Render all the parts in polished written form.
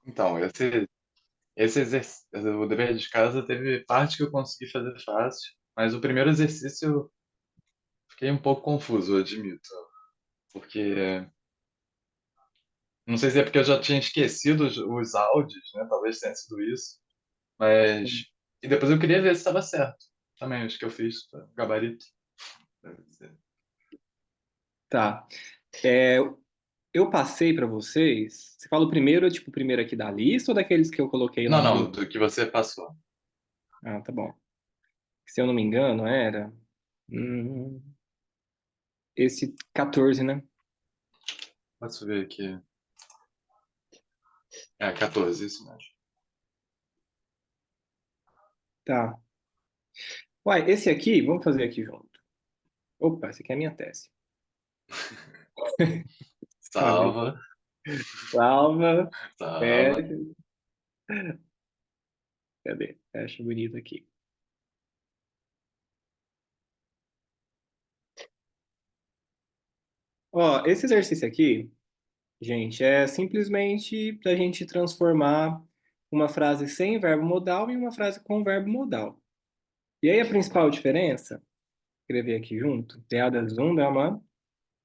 Então, esse exercício, o dever de casa teve parte que eu consegui fazer fácil, mas o primeiro exercício eu fiquei um pouco confuso, eu admito. Porque, não sei se é porque eu já tinha esquecido os áudios, né? Talvez tenha sido isso. Mas. E depois eu queria ver se estava certo. Também, acho que eu fiz gabarito. Deve ser. Tá. É, eu passei para vocês. Você fala o primeiro, tipo, o primeiro aqui da lista ou daqueles que eu coloquei lá Não, no não, grupo? do que você passou. Ah, tá bom. Se eu não me engano, era hum, esse 14, né? Posso ver aqui. É, 14, isso mesmo. Tá. Uai, esse aqui, vamos fazer aqui junto. Opa, esse aqui é a minha tese. Tá Salva, brincando. Salva. salva. É, cadê? Acho bonito aqui. Ó, esse exercício aqui, gente, é simplesmente para a gente transformar uma frase sem verbo modal em uma frase com verbo modal. E aí a principal diferença, escrever aqui junto, piadas um,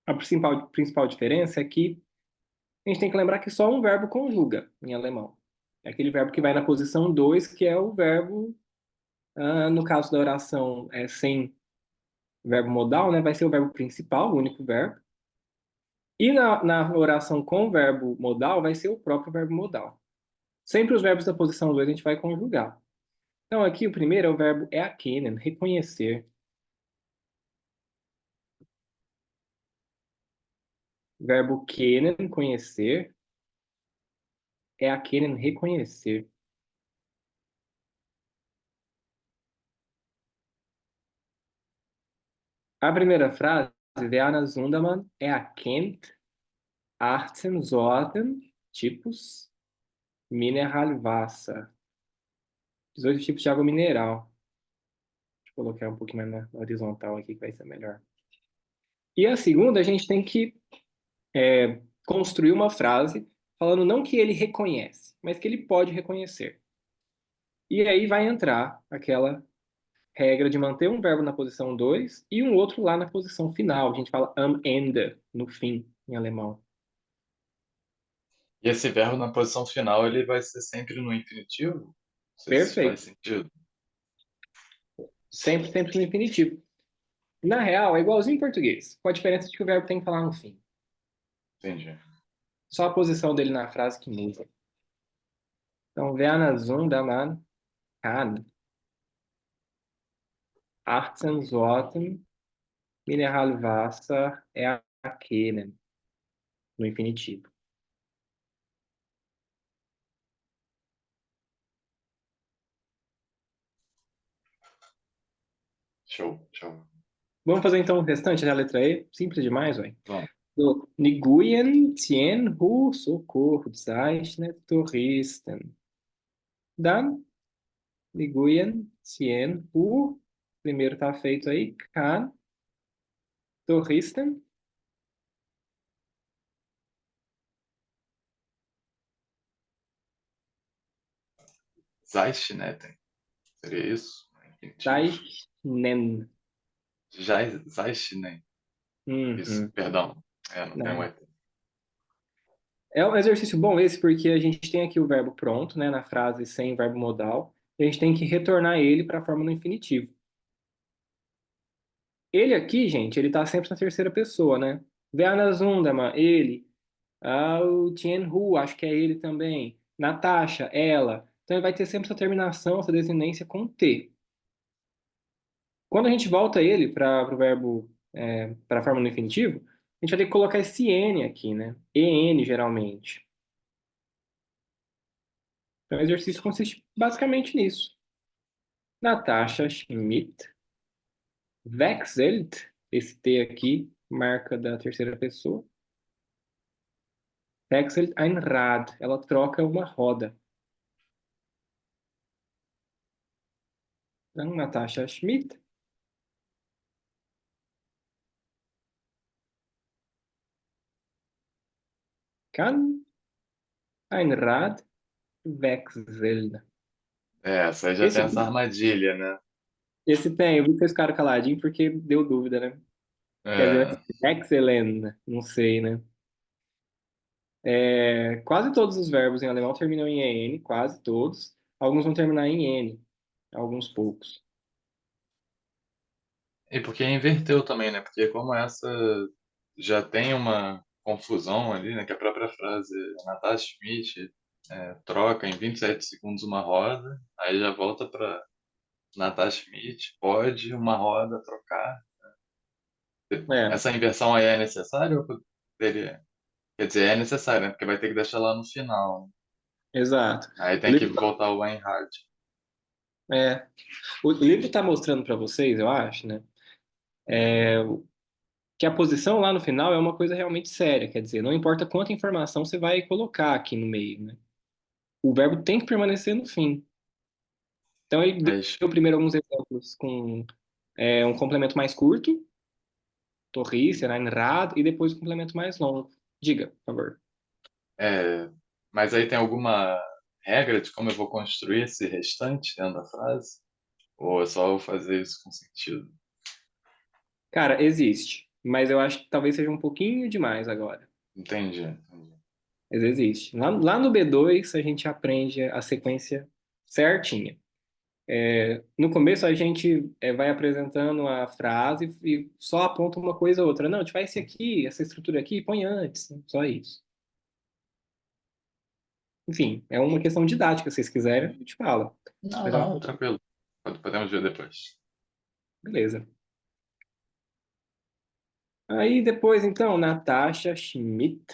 a principal diferença é que a gente tem que lembrar que só um verbo conjuga em alemão. É aquele verbo que vai na posição 2, que é o verbo, no caso da oração sem verbo modal, né, vai ser o verbo principal, o único verbo. E na oração com verbo modal, vai ser o próprio verbo modal. Sempre os verbos da posição 2 a gente vai conjugar. Então, aqui o primeiro é o verbo erkennen, reconhecer. Verbo kennen, conhecer. Erkennen, reconhecer. A primeira frase, Werner Sundermann erkennt 18 Sorten, tipos, Mineralwasser. 18 tipos de água mineral. Deixa eu colocar um pouquinho mais na horizontal aqui que vai ser melhor. E a segunda, a gente tem que construir uma frase falando não que ele reconhece, mas que ele pode reconhecer. E aí vai entrar aquela regra de manter um verbo na posição 2 e um outro lá na posição final. A gente fala am Ende, no fim, em alemão. E esse verbo na posição final, ele vai ser sempre no infinitivo? Não sei se isso faz Perfeito. sentido. Sempre, sempre no infinitivo. Na real, é igualzinho em português, com a diferença de que o verbo tem que falar no fim. Entendi. Só a posição dele na frase que muda. Então, Werner Sundermann kann 18 Sorten Mineralwasser erkennen, no infinitivo. Show, show. Vamos fazer então o restante da letra E? Simples demais, ué. Vamos. Do Nguyen Tien Hu, socorro, Zeichner, Touristen. Dan Nguyen Tien Hu, primeiro tá feito aí, Can, Touristen. Zeitschneiden. Seria isso? Infinitivo. Zeichnen. Zeitschneiden. Isso, Uhum. perdão. É, não tem um Né? E. É um exercício bom esse, porque a gente tem aqui o verbo pronto, né, na frase sem verbo modal, e a gente tem que retornar ele para a forma no infinitivo. Ele aqui, gente, ele tá sempre na terceira pessoa, né? Werner Zundermann, ele. Ah, o Tien-Hu, acho que é ele também. Natasha, ela. Então ele vai ter sempre essa terminação, essa descendência com T. Quando a gente volta ele para o verbo, para a forma no infinitivo, a gente vai ter que colocar esse N aqui, né? EN, geralmente. Então o exercício consiste basicamente nisso. Natasha Schmidt wechselt, esse T aqui, marca da terceira pessoa. Wechselt ein Rad, ela troca uma roda. Então, Natasha Schmidt kann ein Rad Wechseln. Essa aí já tem Esse, essa armadilha, né? esse tem, eu vi que vocês ficaram caladinho porque deu dúvida, né? Quer dizer, É, Wechseln, não sei, né? Quase todos os verbos em alemão terminam em EN, quase todos. Alguns vão terminar em N, alguns poucos. e porque inverteu também, né? Porque como essa já tem uma confusão ali, né? Que a própria frase Natasha Schmidt troca em 27 segundos uma roda, aí já volta para Natasha Schmidt, pode uma roda trocar. É, Essa inversão aí é necessária ou poderia? Quer dizer, é necessário, né? Porque vai ter que deixar lá no final. exato. Aí O tem que livro, voltar o Einhard. é, o livro está mostrando para vocês, eu acho, né? Que a posição lá no final é uma coisa realmente séria. Quer dizer, não importa quanta informação você vai colocar aqui no meio, né? O verbo tem que permanecer no fim. Então ele Mas, deu primeiro alguns exemplos com um complemento mais curto, Torrice, Rad, e depois um complemento mais longo. Diga, por favor. é, mas aí tem alguma regra de como eu vou construir esse restante dentro da frase? Ou é só eu fazer isso com sentido? Cara, existe, mas eu acho que talvez seja um pouquinho demais agora. Entendi, entendi. Mas existe. Lá no B2 a gente aprende a sequência certinha. No começo a gente vai apresentando a frase e só aponta uma coisa ou outra. Não, a gente faz esse aqui, essa estrutura aqui, põe antes, né? Só isso. Enfim, é uma questão didática, se vocês quiserem, a gente fala. Não, Mas é uma não, coisa. tranquilo. Podemos ver depois. Beleza. Aí depois, então, Natasha Schmidt.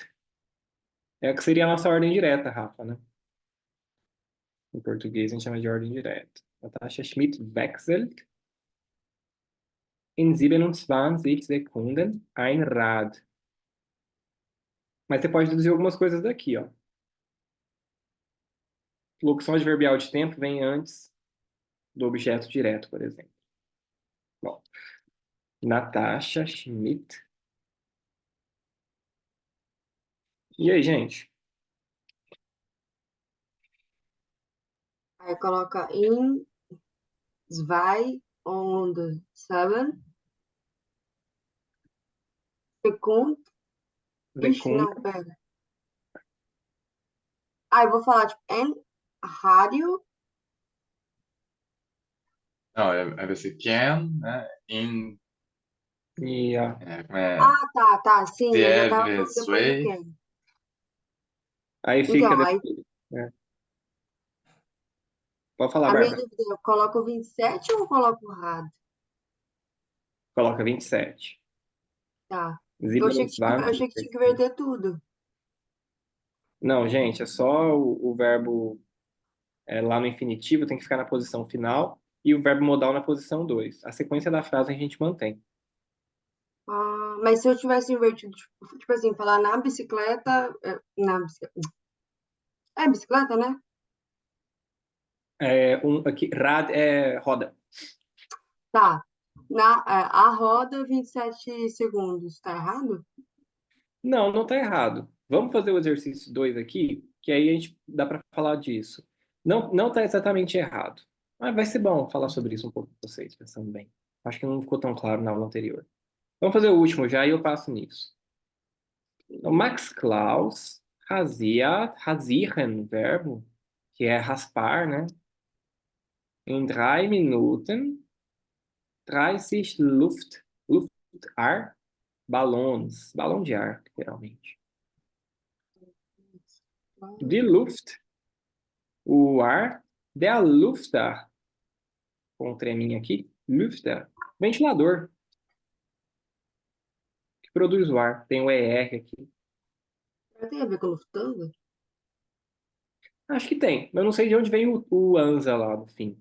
É o que seria a nossa ordem direta, Rafa, né? Em português a gente chama de ordem direta. Natasha Schmidt wechselt in 27 Sekunden ein Rad. Mas você pode deduzir algumas coisas daqui, ó. Locução adverbial de tempo vem antes do objeto direto, por exemplo. Bom, Natasha Schmidt. E aí, gente? Aí coloca in, zwei und seven, Sekund. Ixi, não, Secunda. pera. Aí eu vou falar, tipo, en rádio. Não, vai ser can, né? E, ó, Como é? Ah, tá, sim, eu já tava Sieve, falando depois do sway. Ken. aí fica Então, aí depois, né? Pode falar, a minha Bárbara. dúvida é, eu coloco o 27 ou eu coloco o rádio? Coloca 27. Tá. Eu achei que tinha, eu 27. achei que tinha que inverter tudo. Não, gente, é só o verbo lá no infinitivo tem que ficar na posição final e o verbo modal na posição 2. A sequência da frase a gente mantém. Ah, mas se eu tivesse invertido, tipo assim, falar na bicicleta, na bicicleta, é bicicleta, né? Aqui, rad é roda. Tá. A roda, 27 segundos. Tá errado? Não, não está errado. Vamos fazer o exercício 2 aqui, que aí a gente dá para falar disso. Não, não está exatamente errado. Mas vai ser bom falar sobre isso um pouco com vocês, pensando bem. Acho que não ficou tão claro na aula anterior. Vamos fazer o último já e eu passo nisso. O Max Klaus rasieren, verbo, que é raspar, né? Em 3 Minuten 30 Ar, balões, balão de ar, literalmente. Die Luft, o ar, der Lufter, com um treminho aqui, Lüfter, ventilador, que produz o ar. Tem o ER aqui. Tem a ver com Lufthansa? Acho que tem. Eu não sei de onde vem o ANSA lá no fim.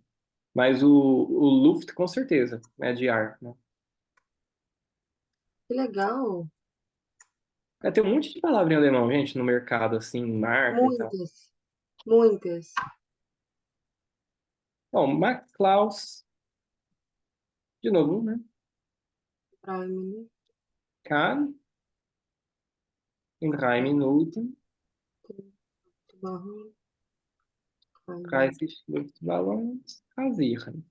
Mas o Luft, com certeza, é de ar, né? Que legal. Tem um monte de palavra em alemão, gente, no mercado, assim, marca e tal. Muitas, muitas. Bom, Max Klaus, de novo, né? Prime, Kann in 3 Minuten tubarão. 30 Luftballons rasieren.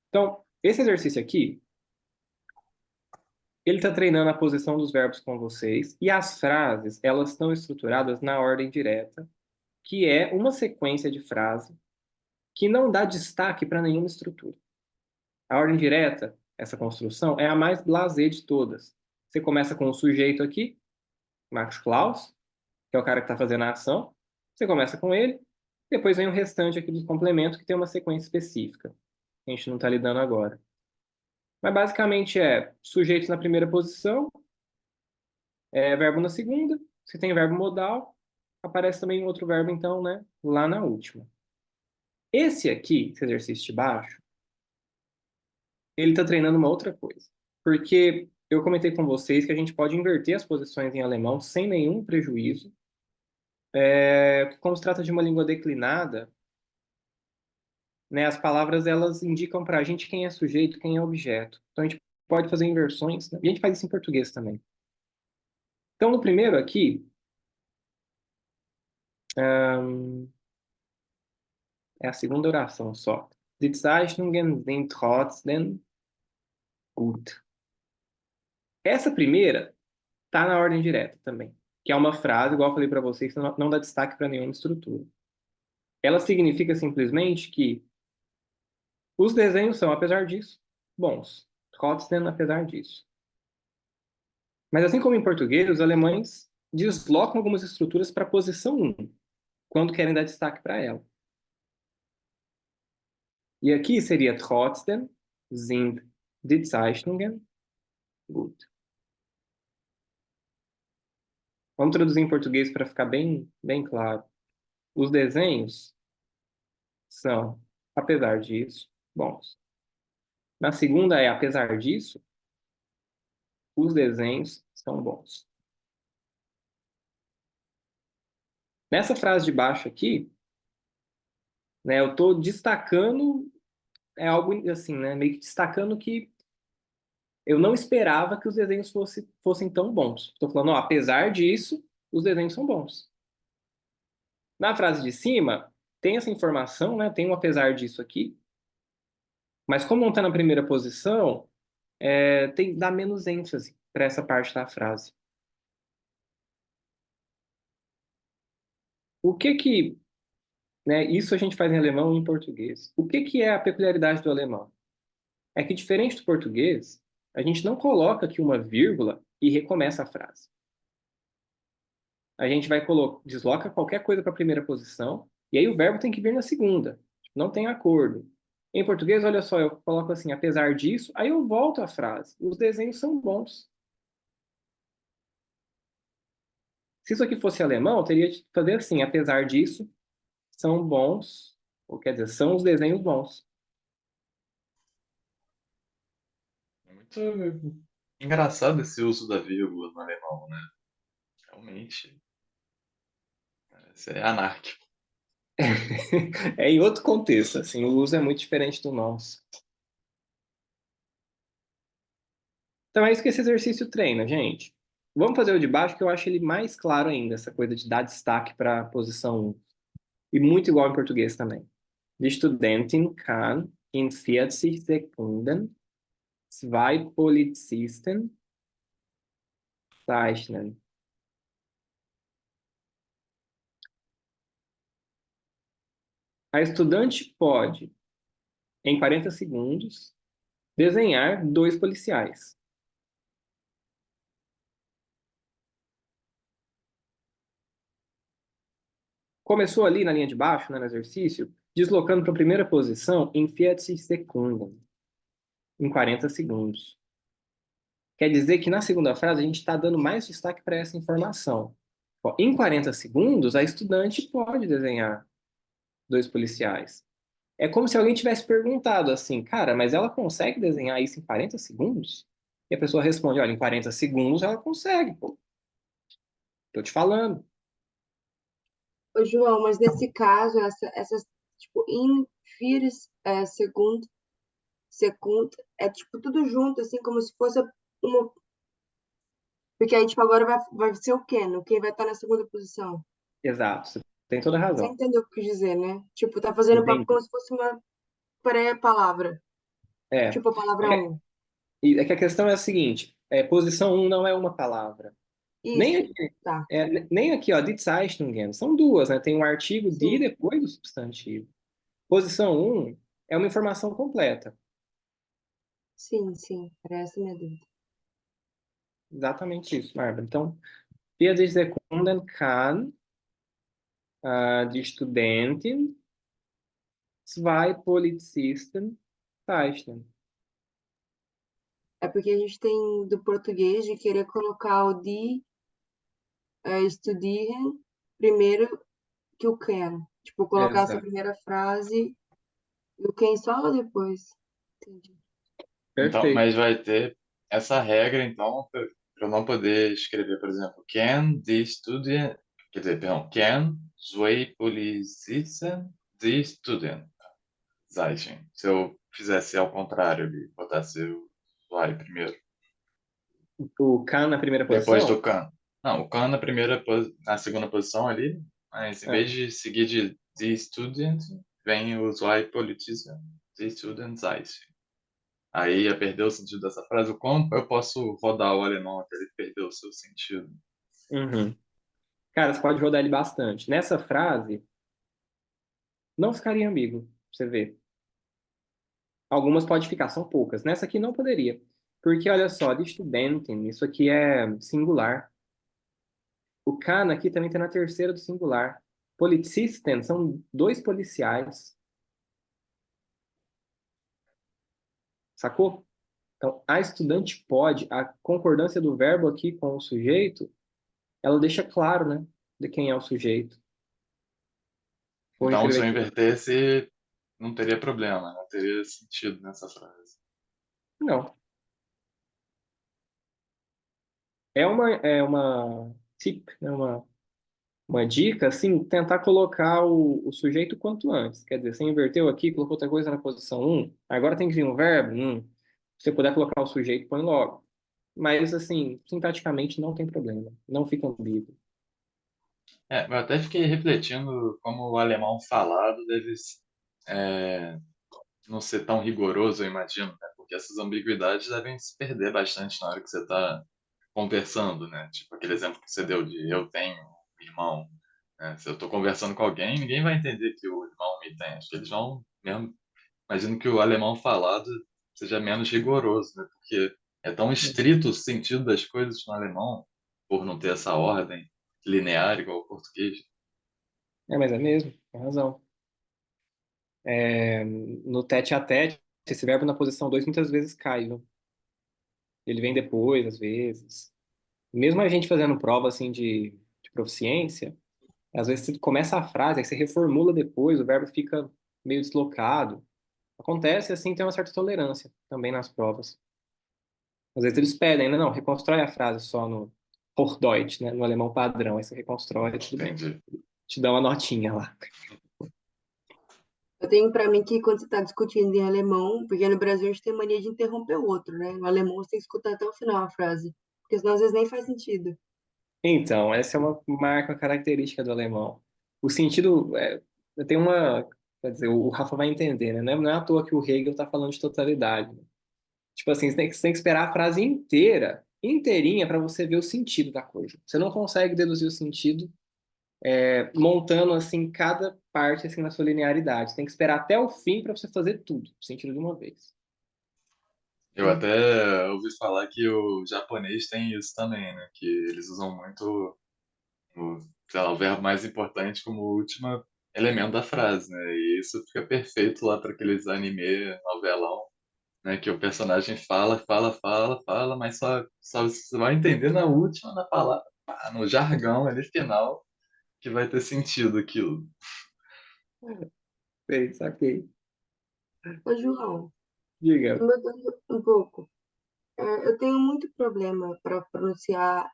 Então, esse exercício aqui, ele está treinando a posição dos verbos com vocês, e as frases, elas estão estruturadas na ordem direta, que é uma sequência de frase que não dá destaque para nenhuma estrutura. A ordem direta, essa construção, é a mais blasé de todas. Você começa com o sujeito aqui, Max Klaus, que é o cara que está fazendo a ação. Você começa com ele, depois vem o restante aqui dos complementos, que tem uma sequência específica. A gente não está lidando agora. Mas basicamente é sujeito na primeira posição, verbo na segunda. Se tem verbo modal, aparece também outro verbo, então, né, lá na última. Esse aqui, esse exercício de baixo, ele está treinando uma outra coisa. Porque eu comentei com vocês que a gente pode inverter as posições em alemão sem nenhum prejuízo. Como se trata de uma língua declinada, né, as palavras elas indicam para a gente quem é sujeito, quem é objeto. Então a gente pode fazer inversões, né? E a gente faz isso em português também. Então no primeiro aqui, é a segunda oração só. Die Zeichnungen sind trotzdem gut. Essa primeira tá na ordem direta também, que é uma frase, igual eu falei para vocês, que não dá destaque para nenhuma estrutura. Ela significa simplesmente que os desenhos são, apesar disso, bons. Trotzdem, apesar disso. Mas assim como em português, os alemães deslocam algumas estruturas para a posição 1, quando querem dar destaque para ela. E aqui seria trotzdem sind die Zeichnungen gut. Vamos traduzir em português para ficar bem, bem claro. Os desenhos são, apesar disso, bons. Na segunda é, apesar disso, os desenhos são bons. Nessa frase de baixo aqui, né, eu estou destacando, algo assim, né, meio que destacando que eu não esperava que os desenhos fossem tão bons. Estou falando, ó, apesar disso, os desenhos são bons. Na frase de cima, tem essa informação, né, tem um apesar disso aqui, mas como não está na primeira posição, dá menos ênfase para essa parte da frase. O que, né, isso a gente faz em alemão e em português. O que é a peculiaridade do alemão? É que, diferente do português, a gente não coloca aqui uma vírgula e recomeça a frase. A gente vai desloca qualquer coisa para a primeira posição, e aí o verbo tem que vir na segunda. Não tem acordo. Em português, olha só, eu coloco assim, apesar disso, aí eu volto à frase. Os desenhos são bons. Se isso aqui fosse alemão, eu teria que fazer assim, apesar disso, são bons, ou quer dizer, são os desenhos bons. É muito engraçado esse uso da vírgula no alemão, né? Realmente, isso é anárquico. É em outro contexto, assim, o uso é muito diferente do nosso. Então é isso que esse exercício treina, gente. Vamos fazer o de baixo, que eu acho ele mais claro ainda, essa coisa de dar destaque para a posição 1. E muito igual em português também. Die Studentin kann in 40 Sekunden zwei Polizisten zeichnen. A estudante pode, em 40 segundos, desenhar 2 policiais. Começou ali na linha de baixo, né, no exercício, deslocando para a primeira posição em 40 Sekunden, em 40 segundos. Quer dizer que na segunda frase a gente está dando mais destaque para essa informação. Ó, em 40 segundos, a estudante pode desenhar 2 policiais. É como se alguém tivesse perguntado assim, cara, mas ela consegue desenhar isso em 40 segundos? E a pessoa responde, olha, em 40 segundos ela consegue, pô. Tô te falando. Ô, João, mas nesse caso, essas, tipo, in vires, segundo, é tipo tudo junto, assim, como se fosse uma, Porque aí, tipo, agora vai ser o Ken. O Ken vai estar na segunda posição. Exato, você tem toda a Você razão. entendeu o que eu quis dizer, né? Tipo, tá fazendo papo Entendi. como se fosse uma pré-palavra. É. Tipo, a palavra É, um. é que a questão é a seguinte: posição um não é uma palavra. Nem Isso. aqui, Tá. nem aqui, ó, die Zeichnungen. São duas, né? Tem um artigo de e Sim. depois do substantivo. Posição um é uma informação completa. Sim, sim. Era essa a minha dúvida. Exatamente isso, Bárbara. Então, wir Sekunden kann die Studentin zwei Polizisten zeichnen. É porque a gente tem do português de querer colocar o die studieren primeiro que o can. Tipo, colocar essa Exato. primeira frase e o can só lá depois. Entendi. Então, Perfeito. mas vai ter essa regra, então, para eu não poder escrever, por exemplo, can die Studien, quer dizer, perdão, can zwei Polizisten die Studien zeichnen. Se eu fizesse ao contrário ali, botasse o zwei primeiro, O can na primeira depois posição? do can. Não, o can na primeira, na segunda posição ali, mas em vez Ah, de seguir de die Student, vem o zwei Polizisten die Studien zeichnen. Aí ia perder o sentido dessa frase. Como eu posso rodar o alemão até ele perder o seu sentido? uhum. Cara, você pode rodar ele bastante. Nessa frase, não ficaria ambíguo, pra você ver. Algumas pode ficar, são poucas. Nessa aqui não poderia. Porque, olha só, de Studenten, isso aqui é singular. O can aqui também tem na terceira do singular. Polizisten são dois policiais. Sacou? Então, a estudante pode, a concordância do verbo aqui com o sujeito, ela deixa claro, né, de quem é o sujeito. Vou Então, se reescrever eu aqui. invertesse, não teria problema, não teria sentido nessa frase. Não. É uma tip, né, uma dica, assim, tentar colocar o sujeito quanto antes. Quer dizer, você inverteu aqui, colocou outra coisa na posição um, agora tem que vir um verbo, se você puder colocar o sujeito, põe logo. Mas, assim, sintaticamente não tem problema. Não fica ambíguo. É, eu até fiquei refletindo como o alemão falado deve é, não ser tão rigoroso, eu imagino, né? Porque essas ambiguidades devem se perder bastante na hora que você está conversando, né? Tipo aquele exemplo que você deu de eu tenho um irmão, né? Se eu estou conversando com alguém, ninguém vai entender que o irmão me tem. Acho que eles vão mesmo. Imagino que o alemão falado seja menos rigoroso, né? Porque é tão estrito o sentido das coisas no alemão, por não ter essa ordem linear igual o português. Mas é mesmo, tem razão. No tete a tete, esse verbo na posição 2 muitas vezes cai, viu? Ele vem depois, às vezes. Mesmo a gente fazendo prova assim de proficiência, às vezes você começa a frase, aí você reformula depois, o verbo fica meio deslocado. Acontece assim, tem uma certa tolerância também nas provas. Às vezes eles pedem, né? Não, reconstrói a frase só no Hochdeutsch, né? No alemão padrão. Aí você reconstrói, tudo bem. Entendi. Te dá uma notinha lá. Eu tenho pra mim que quando você tá discutindo em alemão, porque no Brasil a gente tem mania de interromper o outro, né? No alemão você tem que escutar até o final a frase. Porque senão às vezes nem faz sentido. Então, essa é uma marca, uma característica do alemão. O sentido tem uma, quer dizer, o Rafa vai entender, né? Não é à toa que o Hegel está falando de totalidade. Né? Tipo assim, você tem que esperar a frase inteira, inteirinha, para você ver o sentido da coisa. Você não consegue deduzir o sentido montando assim cada parte assim na sua linearidade. Você tem que esperar até o fim para você fazer tudo, o sentido de uma vez. Eu até ouvi falar que o japonês tem isso também, né? Que eles usam muito sei lá, o verbo mais importante como último elemento da frase, né? E isso fica perfeito lá para aqueles anime, novelão, né? Que o personagem fala, fala, fala, fala, mas só você vai entender na última, na palavra, no jargão ali final, que vai ter sentido aquilo. Sei, saquei. Ô, João, Diga. mudando um pouco, eu tenho muito problema para pronunciar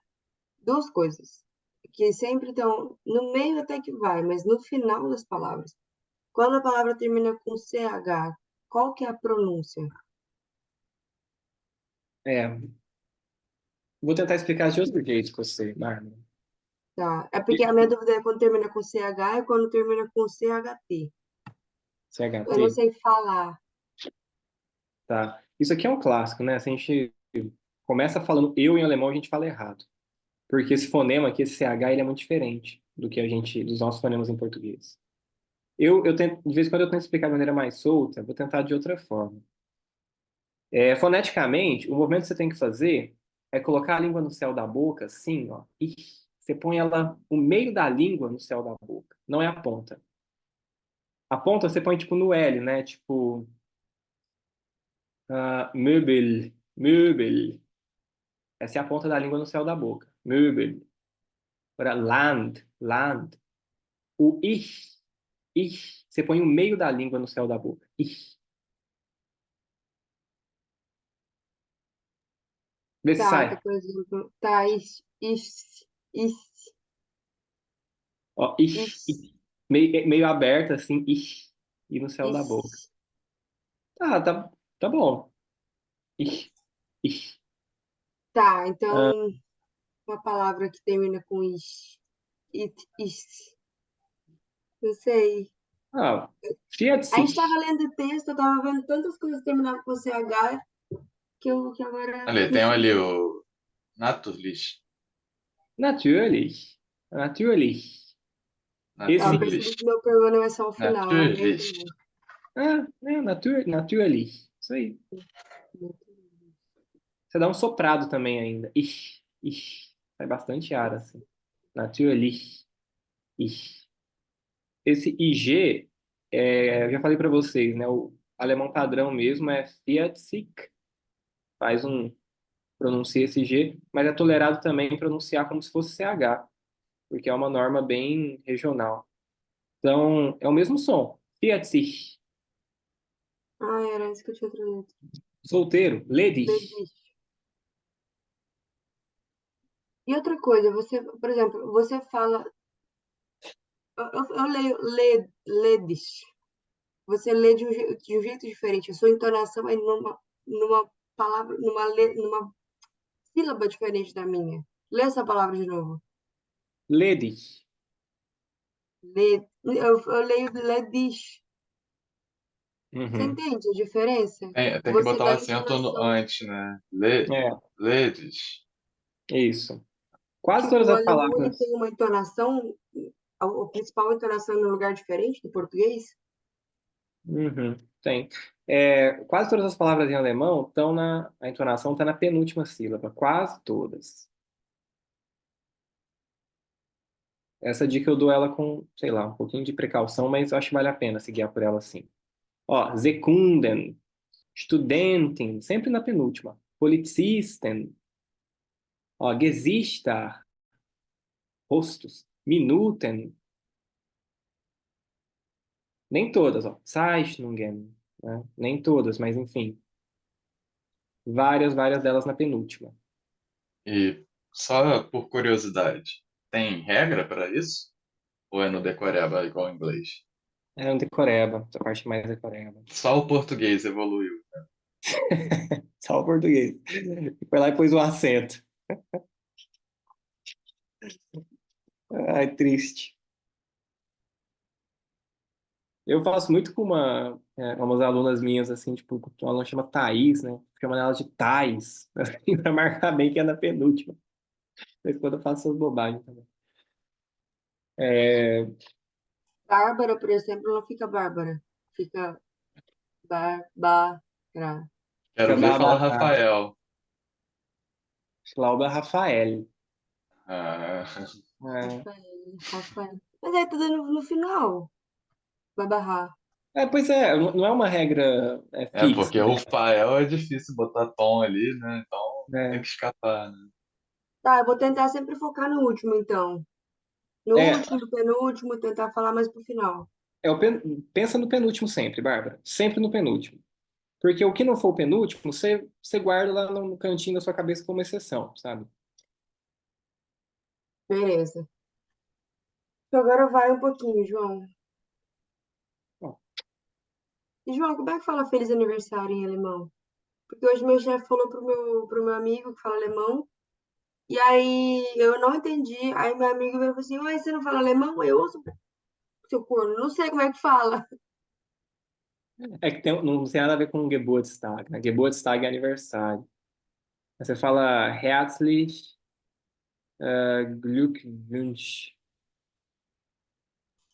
duas coisas, que sempre estão no meio até que vai, mas no final das palavras. Quando a palavra termina com CH, qual que é a pronúncia? É, Vou tentar explicar de outro jeito com você, Bárbara. Tá. É porque a minha dúvida é quando termina com CH e quando termina com CHT. Eu não CHT? sei falar. Tá. Isso aqui é um clássico, né? Se a gente começa falando eu em alemão, a gente fala errado. Porque esse fonema aqui, esse CH, ele é muito diferente do que a gente, dos nossos fonemas em português. Eu tento, de vez em quando eu tento explicar de maneira mais solta, vou tentar de outra forma. Foneticamente, o movimento que você tem que fazer é colocar a língua no céu da boca, assim, ó. E você põe ela, o meio da língua no céu da boca, não é a ponta. A ponta você põe, tipo, no L, né? Tipo, Möbel, Möbel. Essa é a ponta da língua no céu da boca. Möbel. Agora, Land, Land. O ich. Você põe o meio da língua no céu da boca. Ich. Vê se Tá, então, sai. por exemplo, tá, Ó, is, ich. Meio aberto, assim, ich. E no céu da boca. is. Tá bom. Ich. Ich. Tá, Ah, então, uma palavra que termina com is. Não sei. ah, Fiat A gente estava sich. lendo o texto, eu estava vendo tantas coisas que terminavam com CH que agora Ali, me tem ali fugiu. o Naturlich. Natürlich. Natürlich. Eu Esse. percebi Naturlich. que meu problema não é só o final, é o meio Natürlich. também. Natürlich. Isso aí. Você dá um soprado também ainda. Ich. Ich. Sai bastante ar, assim. Natürlich. Ich. Esse IG, eu já falei para vocês, né? O alemão padrão mesmo é 40, faz um, pronuncia esse G, mas é tolerado também pronunciar como se fosse CH, porque é uma norma bem regional. Então, é o mesmo som. 40. Ah, era isso que eu tinha traduzido. Solteiro, ledig. Ledish. E outra coisa, você, por exemplo, você fala. Eu leio ledish. Você lê de um jeito diferente. A sua entonação é numa palavra, numa sílaba diferente da minha. Lê essa palavra de novo. Ledig. Eu leio ledish. Você Uhum. entende a diferença? Tem que Você botar o dá acento entonação. antes, né? É, Ladies. isso. Quase Tipo, todas o as alemão ele palavras. tem uma entonação, a principal entonação em um lugar diferente do português. Uhum, tem. Quase todas as palavras em alemão estão na. A entonação está na penúltima sílaba. Quase todas. Essa dica eu dou ela com, sei lá, um pouquinho de precaução, mas eu acho que vale a pena se guiar por ela assim. Ó, Sekunden, Studentin, sempre na penúltima. Polizisten, ó, Gesichter, rostos. Minuten, nem todas, ó. Zeichnungen, né? Nem todas, mas enfim. Várias delas na penúltima. E só por curiosidade, tem regra para isso? Ou é no decoreba igual ao inglês? É um decoreba, essa parte mais decoreba. Só o português evoluiu. Só o português. Foi lá e pôs o acento. Ai, triste. Eu faço muito com umas alunas minhas, assim, tipo, uma aluna chama Thaís, né? Chama ela de Thais, assim, pra marcar bem que é na penúltima. Mas quando eu faço essas bobagens também. É, Bárbara, por exemplo, não fica Bárbara. Fica Bárbara. Quero fica ver falar Bárbara, Rafael. Cláudia Rafael. Ah, É, Rafael. Mas aí tá dando no final. Vai barrar. Pois é, não é uma regra fixa, porque o Rafael é difícil botar tom ali, né? Então tem né? que escapar, né? Tá, eu vou tentar sempre focar no último, então. No É, último, no penúltimo, tentar falar mais pro final. pensa no penúltimo sempre, Bárbara. Sempre no penúltimo. Porque o que não for o penúltimo, você guarda lá no cantinho da sua cabeça como exceção, sabe? Beleza. Então agora vai um pouquinho, João. Bom, E, João, como é que fala feliz aniversário em alemão? Porque hoje meu chefe falou pro meu amigo que fala alemão. E aí eu não entendi. Aí meu amigo veio e falou assim: Ué, você não fala alemão? Eu ouço seu corno, não sei como é que fala. É que não tem nada a ver com Geburtstag, né? Geburtstag é aniversário. Você fala Herzlich Glückwunsch.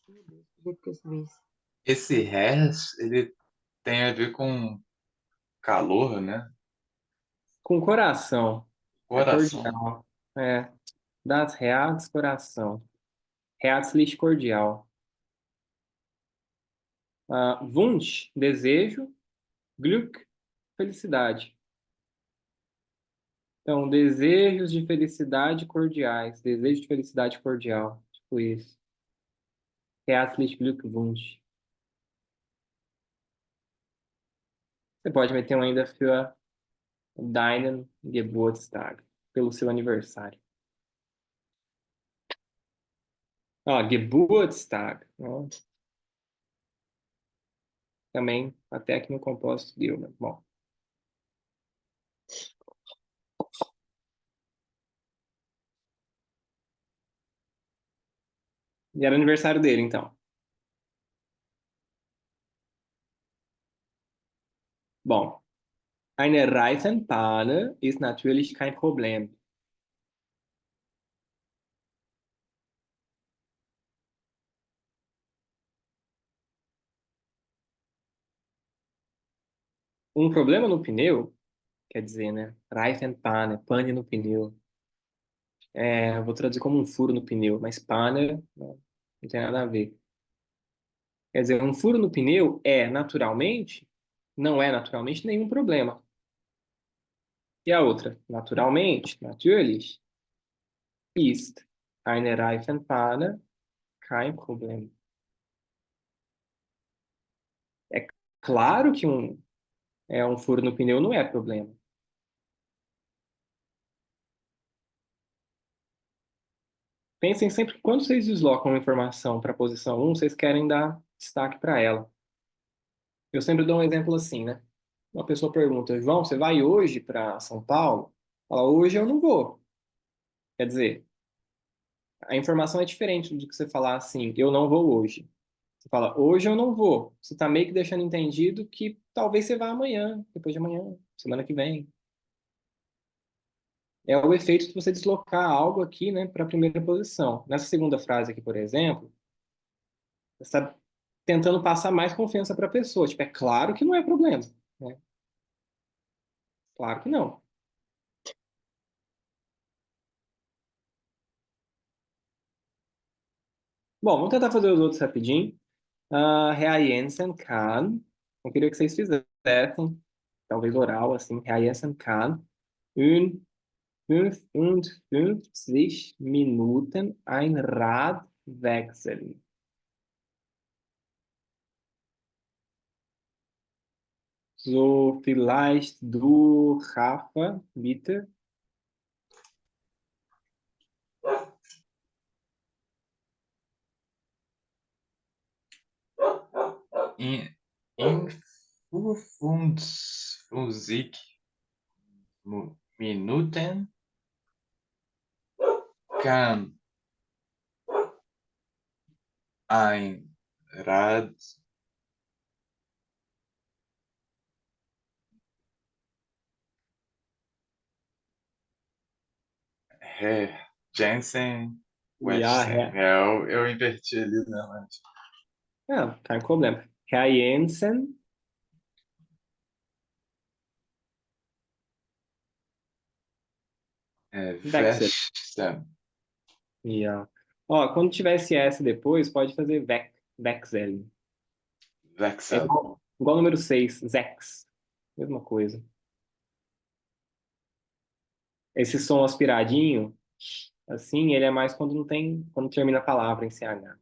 Meu Deus, que jeito que eu escrevi isso. Esse res, ele tem a ver com calor, né? Com coração. É Coração. cordial. É. Das Herz, coração. Herzlich, cordial. Wunsch, desejo. Glück, felicidade. Então, desejos de felicidade cordiais. Desejo de felicidade cordial. Tipo isso. Herzlich Glückwunsch. Você pode meter um ainda für deinen Geburtstag. Pelo seu aniversário. Geburtstag, né? Também, até aqui no composto deu, né? Bom. E era aniversário dele, então. Bom. Eine Reifenpanne ist natürlich kein Problem. Um problema no pneu, quer dizer, né? Reifenpanne, pane no pneu. Eu vou traduzir como um furo no pneu, mas pane, né, não tem nada a ver. Quer dizer, um furo no pneu não é naturalmente nenhum problema. E a outra, naturalmente, natürlich, ist eine Reifenpanne kein Problem. É claro que um furo no pneu não é problema. Pensem sempre que quando vocês deslocam uma informação para a posição um, vocês querem dar destaque para ela. Eu sempre dou um exemplo assim, né? Uma pessoa pergunta: João, você vai hoje para São Paulo? Fala, hoje eu não vou. Quer dizer, a informação é diferente do que você falar assim, eu não vou hoje. Você fala, hoje eu não vou. Você está meio que deixando entendido que talvez você vá amanhã, depois de amanhã, semana que vem. É o efeito de você deslocar algo aqui, né, para a primeira posição. Nessa segunda frase aqui, por exemplo, você está tentando passar mais confiança para a pessoa. Tipo, é claro que não é problema, né? Claro que não. Bom, vamos tentar fazer os outros rapidinho. Herr Jensen kann, eu queria que vocês fizessem, talvez oral, assim, Herr Jensen kann in 55 Minuten ein Rad wechseln. So, vielleicht du, Rafa, bitte. In, in 55 Minuten kann ein Rad Herr Jensen Ja, Western. Herr. Eu inverti ali, né? Mas Kein Problem. Herr Jensen wechselt. Western. Ja. Quando tiver esse S depois, pode fazer wechseln. É Wechsel. igual o número 6, Zex. Mesma coisa. Esse som aspiradinho, assim, ele é mais quando não tem, quando termina a palavra em CH.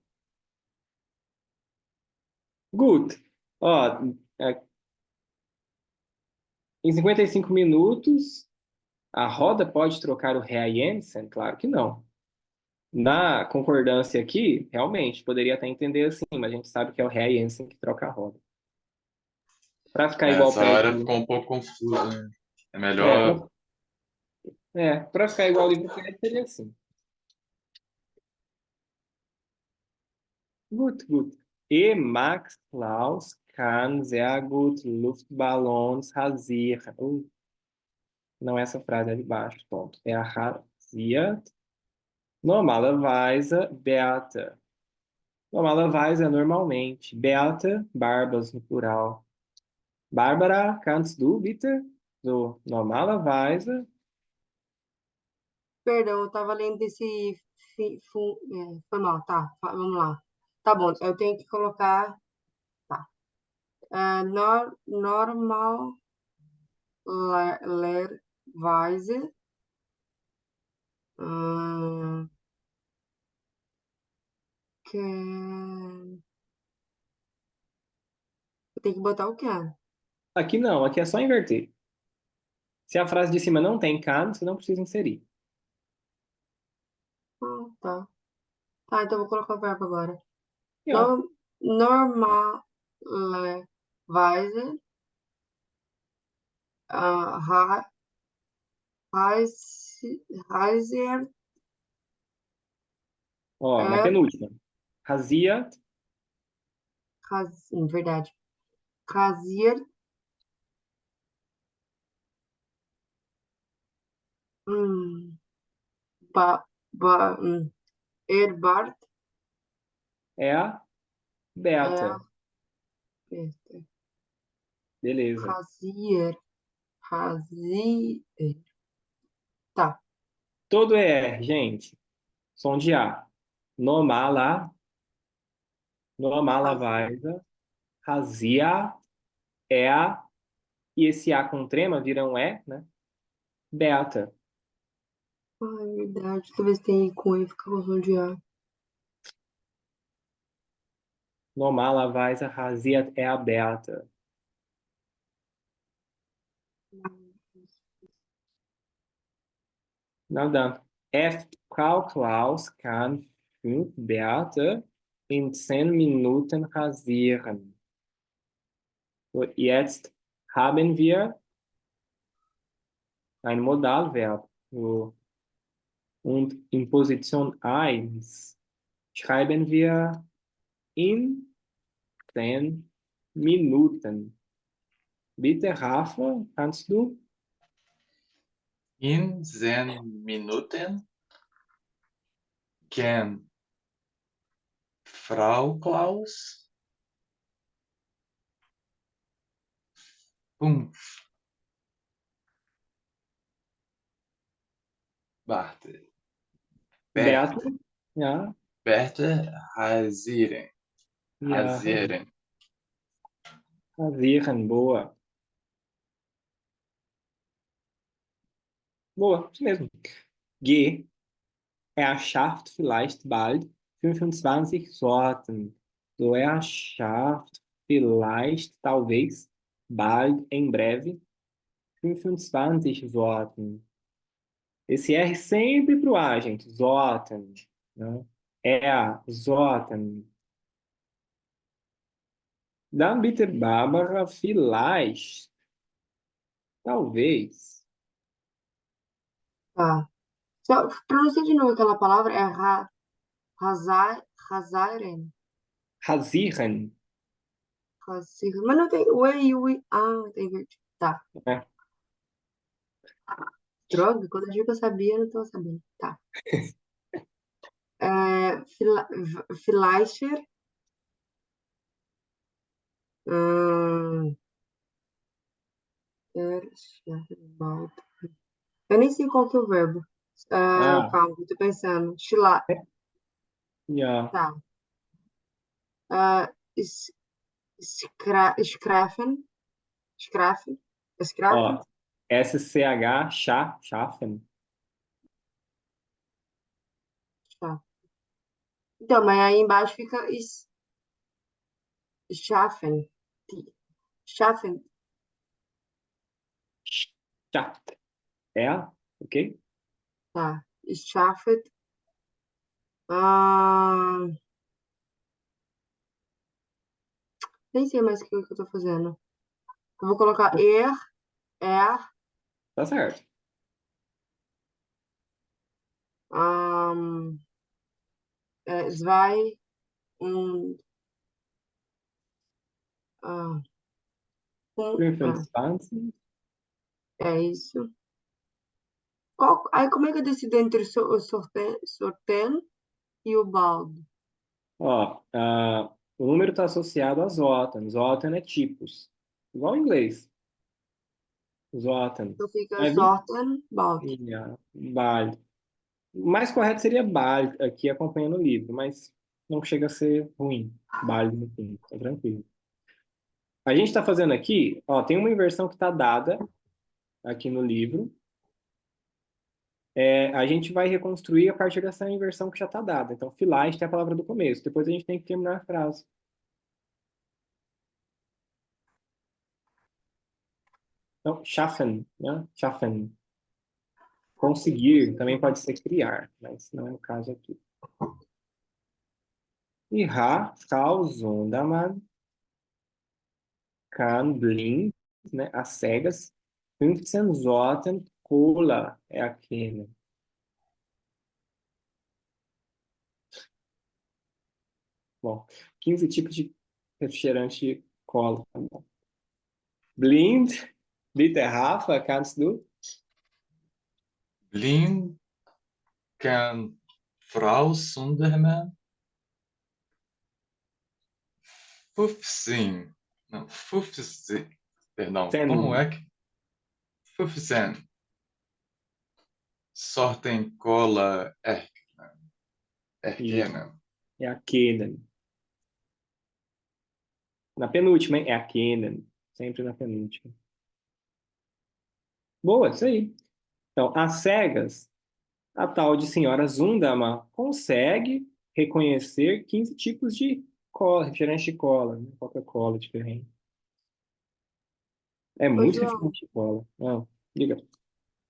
Gut. Ó, é, em 55 minutos, a roda pode trocar o Herr Jensen? Claro que não. Na concordância aqui, realmente, poderia até entender assim, mas a gente sabe que é o Herr Jensen que troca a roda. Para ficar igual Essa hora prédio. ficou um pouco confuso, né? É É, melhor pra, Para ficar igual ao livro correto seria assim. Gut, gut. E Max Klaus kann sehr gut Luftballons rasieren. Não é essa frase ali embaixo, ponto. É a rasiert. Normalerweise Beata. Normalerweise, normalmente. Beata, barbas no plural. Bárbara, kannst du bitte? So, normalerweise. Perdão, eu tava lendo esse. Foi mal, tá. Vamos lá. Tá bom, eu tenho que colocar. Tá. Normalerweise. hum, que... Eu tenho que botar o que? Aqui não, aqui é só inverter. Se a frase de cima não tem can, você não precisa inserir. Tá. Tá, então eu vou colocar o verbo agora. E, ó, No, normalerweise. Uh, Heiser na er, penúltima. Rasiert, verdade, rasiert, hum, Herbert, é a é, Beata. Beleza. rasier, rasier, tá, Todo é R, gente. Som de A. Normala, rasier, normalerweise, razia, é a, e esse A com trema vira um E, né? Beata. verdade, talvez tenha I com E, fica com som de A. Normalerweise, razia é a Beata. Na dann. Frau Klaus kann 5 Bärte in 10 Minuten rasieren. So, jetzt haben wir ein Modalverb. So, und in Position 1 schreiben wir in 10 Minuten. Bitte, Rafa, kannst du? In 10 Minuten can Frau Klaus fünf Barte, Beata, Berte, ja, Berte rasieren, ja, rasieren. rasieren, boa. Boa, isso mesmo. G. Er schafft vielleicht bald 25 Sorten. So, er schafft vielleicht, talvez, bald, em breve, 25 Sorten. Esse R sempre pro A, gente. Sorten. Né? Er, Sorten. Dann bitte, Bárbara, vielleicht, talvez. Tá, só pronuncia de novo aquela palavra, é rasieren, Rasieren. rasieren, mas não tem o E e o I, tem verde, tá. Né? Droga, quando eu digo que eu sabia, eu não tô sabendo. Tá. Fleischer. hum, eu nem sei qual que é o verbo. Ah, Calma, eu tô pensando. ja. Tá. Ah, Scrafen. Scrafen. Scrafen? Ó, SCH, schaffen. Tá. Então, mas aí embaixo fica Schaffen. Schaffen. Schafft. Er, ok? Tá. Schaffet. Ah, nem sei mais o que eu tô fazendo. Eu vou colocar er, Tá certo. Ähm, zwei und ah, 25. é isso. Aí como é que eu decido entre o sorten e o balde? Ó, o número está associado a Zoltan. Zoltan é tipos. Igual em inglês. Zoltan. Então fica Aí vem sorten, balde. Bal. O mais correto seria Bal, aqui acompanhando o livro, mas não chega a ser ruim. Bal no fim, tá tranquilo. A gente está fazendo aqui, ó, tem uma inversão que está dada aqui no livro. A gente vai reconstruir a partir dessa inversão que já está dada. Então, vielleicht é a palavra do começo. Depois a gente tem que terminar a frase. Então, schaffen, né? Schaffen. Conseguir também pode ser criar, mas não é o caso aqui. E Frau Sondermann kann blind, né? Às cegas. 15 Sorten Cola é aquele. Bom, 15 tipos de refrigerante de cola. Blind, bitte Rafa, kannst du? Blind kann Frau Sunderman 15. Não, 15. Perdão, como Sen, é que. 15. Sortem cola isso, erkennen. é aquele. Na penúltima, hein? É aquele. Sempre na penúltima. Boa, isso aí. Então, às cegas, a tal de senhora Zundama consegue reconhecer 15 tipos de cola, refrigerante de cola, né? Coca-Cola diferente. É Ô, muito João, refrigerante de cola. Não, diga.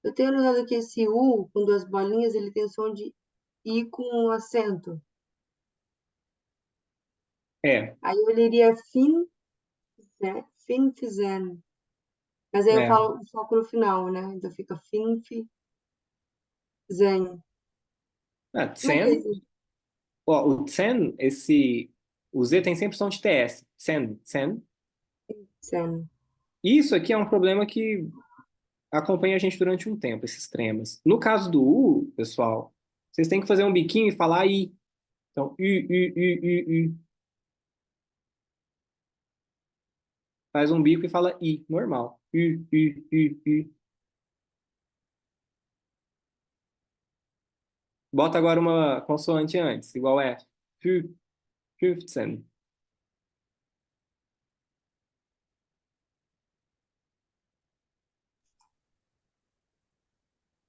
eu tenho notado que esse U com duas bolinhas, ele tem som de I com um acento. É, Aí eu leria fin, né? Finfizen. Mas aí eu é. falo só pro final, né? Então fica finfizen. Como é que é Tsen, esse ó, o tsen, o Z tem sempre som de TS. Tsen, tsen. zen? Isso aqui é um problema que acompanha a gente durante um tempo, esses tremas. No caso do U, pessoal, vocês têm que fazer um biquinho e falar I. Então, U. Faz um bico e fala I, normal. U. Bota agora uma consoante antes, igual F. Fü, 15.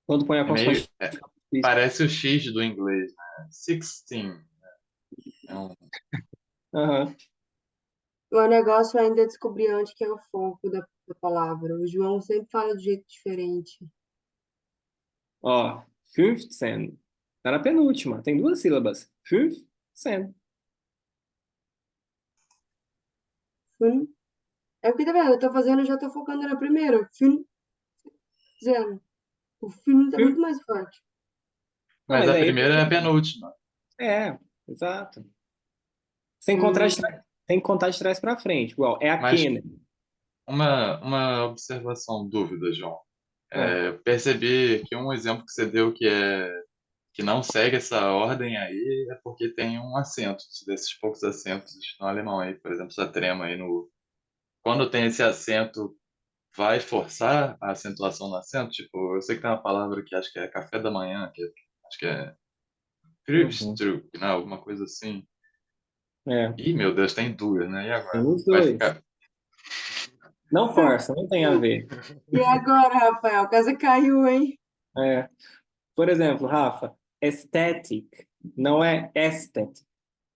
Quando põe a É meio. consoante. Parece o X do inglês, né? 16. É um Aham. O negócio ainda é descobrir onde que é o foco da palavra. O João sempre fala de jeito diferente. Ó, 15. Tá na penúltima, tem duas sílabas. 15. Fun. É porque, tá vendo? Eu tô fazendo, eu já tô focando na primeira. Finzen. O fin tá muito mais forte. Não, Mas mas a aí primeira é a penúltima. exato. Sem contar Hum, de tem que contar de trás para frente. Igual, é a Mas Kena. uma observação, dúvida, João. Ah, Eu percebi que um exemplo que você deu que não segue essa ordem aí é porque tem um acento, desses poucos acentos no alemão aí, por exemplo, essa trema aí no. Quando tem esse acento, vai forçar a acentuação no acento? Tipo, eu sei que tem uma palavra que acho que é café da manhã, acho que é uhum. Frühstück, né? Alguma coisa assim. É, Ih, meu Deus, tem duas, né? E tem agora? os Vai dois. ficar. Não força, não tem a ver. E agora, Rafael? A casa caiu, hein? É. Por exemplo, Rafa, aesthetic não é aesthetic,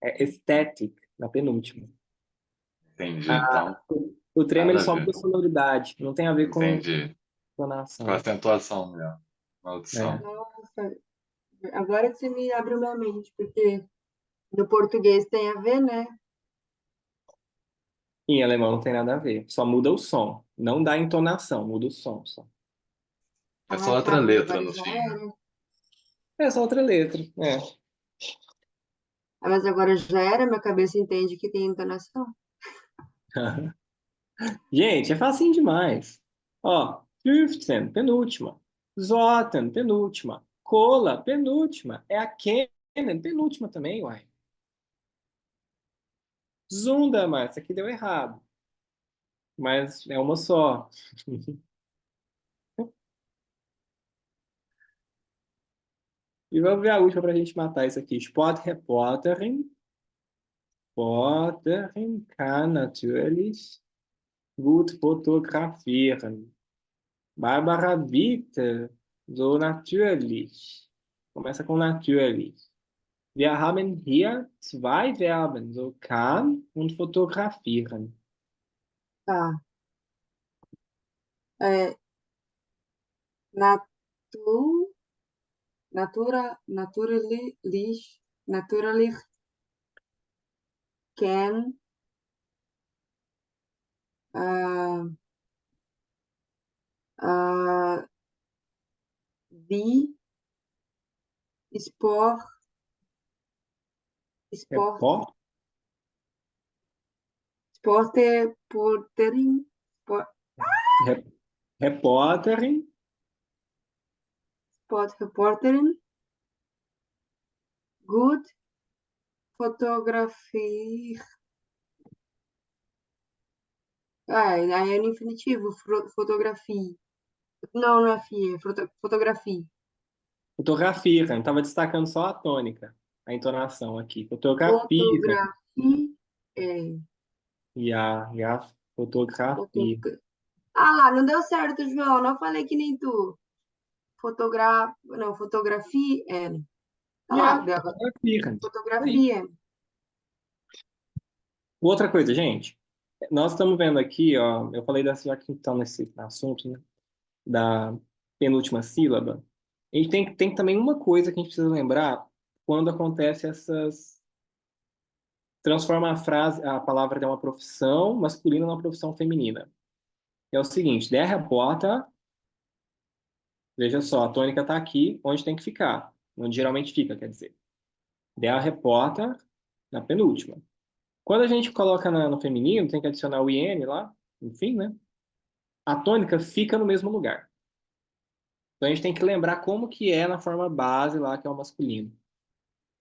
é aesthetic, na penúltima. Entendi, Ah, então, o trema ele nada a só muda ver. a sonoridade, não tem a ver com Entendi. Com a entonação. acentuação mesmo. É. Maldição. Nossa, agora que você me abre minha mente, porque no português tem a ver, né? Em alemão não tem nada a ver, só muda o som, não dá entonação, muda o som só. É só Ah, tá, outra mas letra agora no já fim, né? era. Essa outra letra. É. Ah, mas agora já era, minha cabeça entende que tem entonação. Gente, é facinho demais. Ó, 15, penúltima. Zoten, penúltima. Cola, penúltima. É a Kennen, penúltima também, uai. Zunda, mas essa aqui deu errado. Mas é uma só. E vamos ver a última para a gente matar isso aqui. Sportreporterin. Reporterin kann natürlich gut fotografieren. Barbara Witte, so natürlich. Começa com natürlich. Wir haben hier zwei Verben, so kann und fotografieren. Tá. É, natu, naturally can uh, uh, be sport, sport, Repó, sporte portering, sport, re, repórterin, sport reportering, good photography. Ah, aí é no infinitivo, fotografia. Não, não é fia, fotografia. fotografieren. Estava destacando só a tônica, a entonação aqui. Fotografieren. Fotografia é. E a fotografia. fotogra- Ah lá, não deu certo, João. Não falei que nem tu. Não, fotografia é. Ah lá, E a fotografieren. Aí. fotografia. Outra coisa, gente. Nós estamos vendo aqui, ó, eu falei dessa, já que está nesse assunto, né, da penúltima sílaba. A gente tem também uma coisa que a gente precisa lembrar quando acontece essas transforma a frase, a palavra de uma profissão masculina numa profissão feminina. É o seguinte, der Reporter, veja só, a tônica está aqui, onde tem que ficar, onde geralmente fica, quer dizer. Der Reporter na penúltima. Quando a gente coloca no feminino, tem que adicionar o IN lá, enfim, né? A tônica fica no mesmo lugar. Então a gente tem que lembrar como que é na forma base lá, que é o masculino.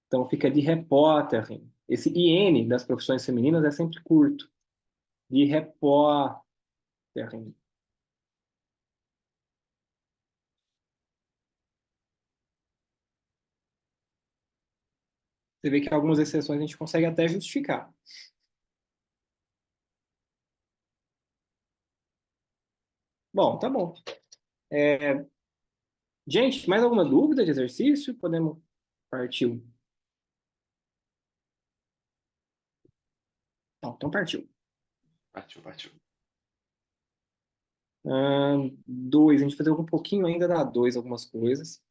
Então fica de repórter. Esse IN das profissões femininas é sempre curto. De repórter. Você vê que algumas exceções a gente consegue até justificar. Bom, tá bom. Gente, mais alguma dúvida de exercício? Podemos partir. Não, então partiu. Partiu, partiu. Dois, a gente vai fazer um pouquinho ainda da dois, algumas coisas.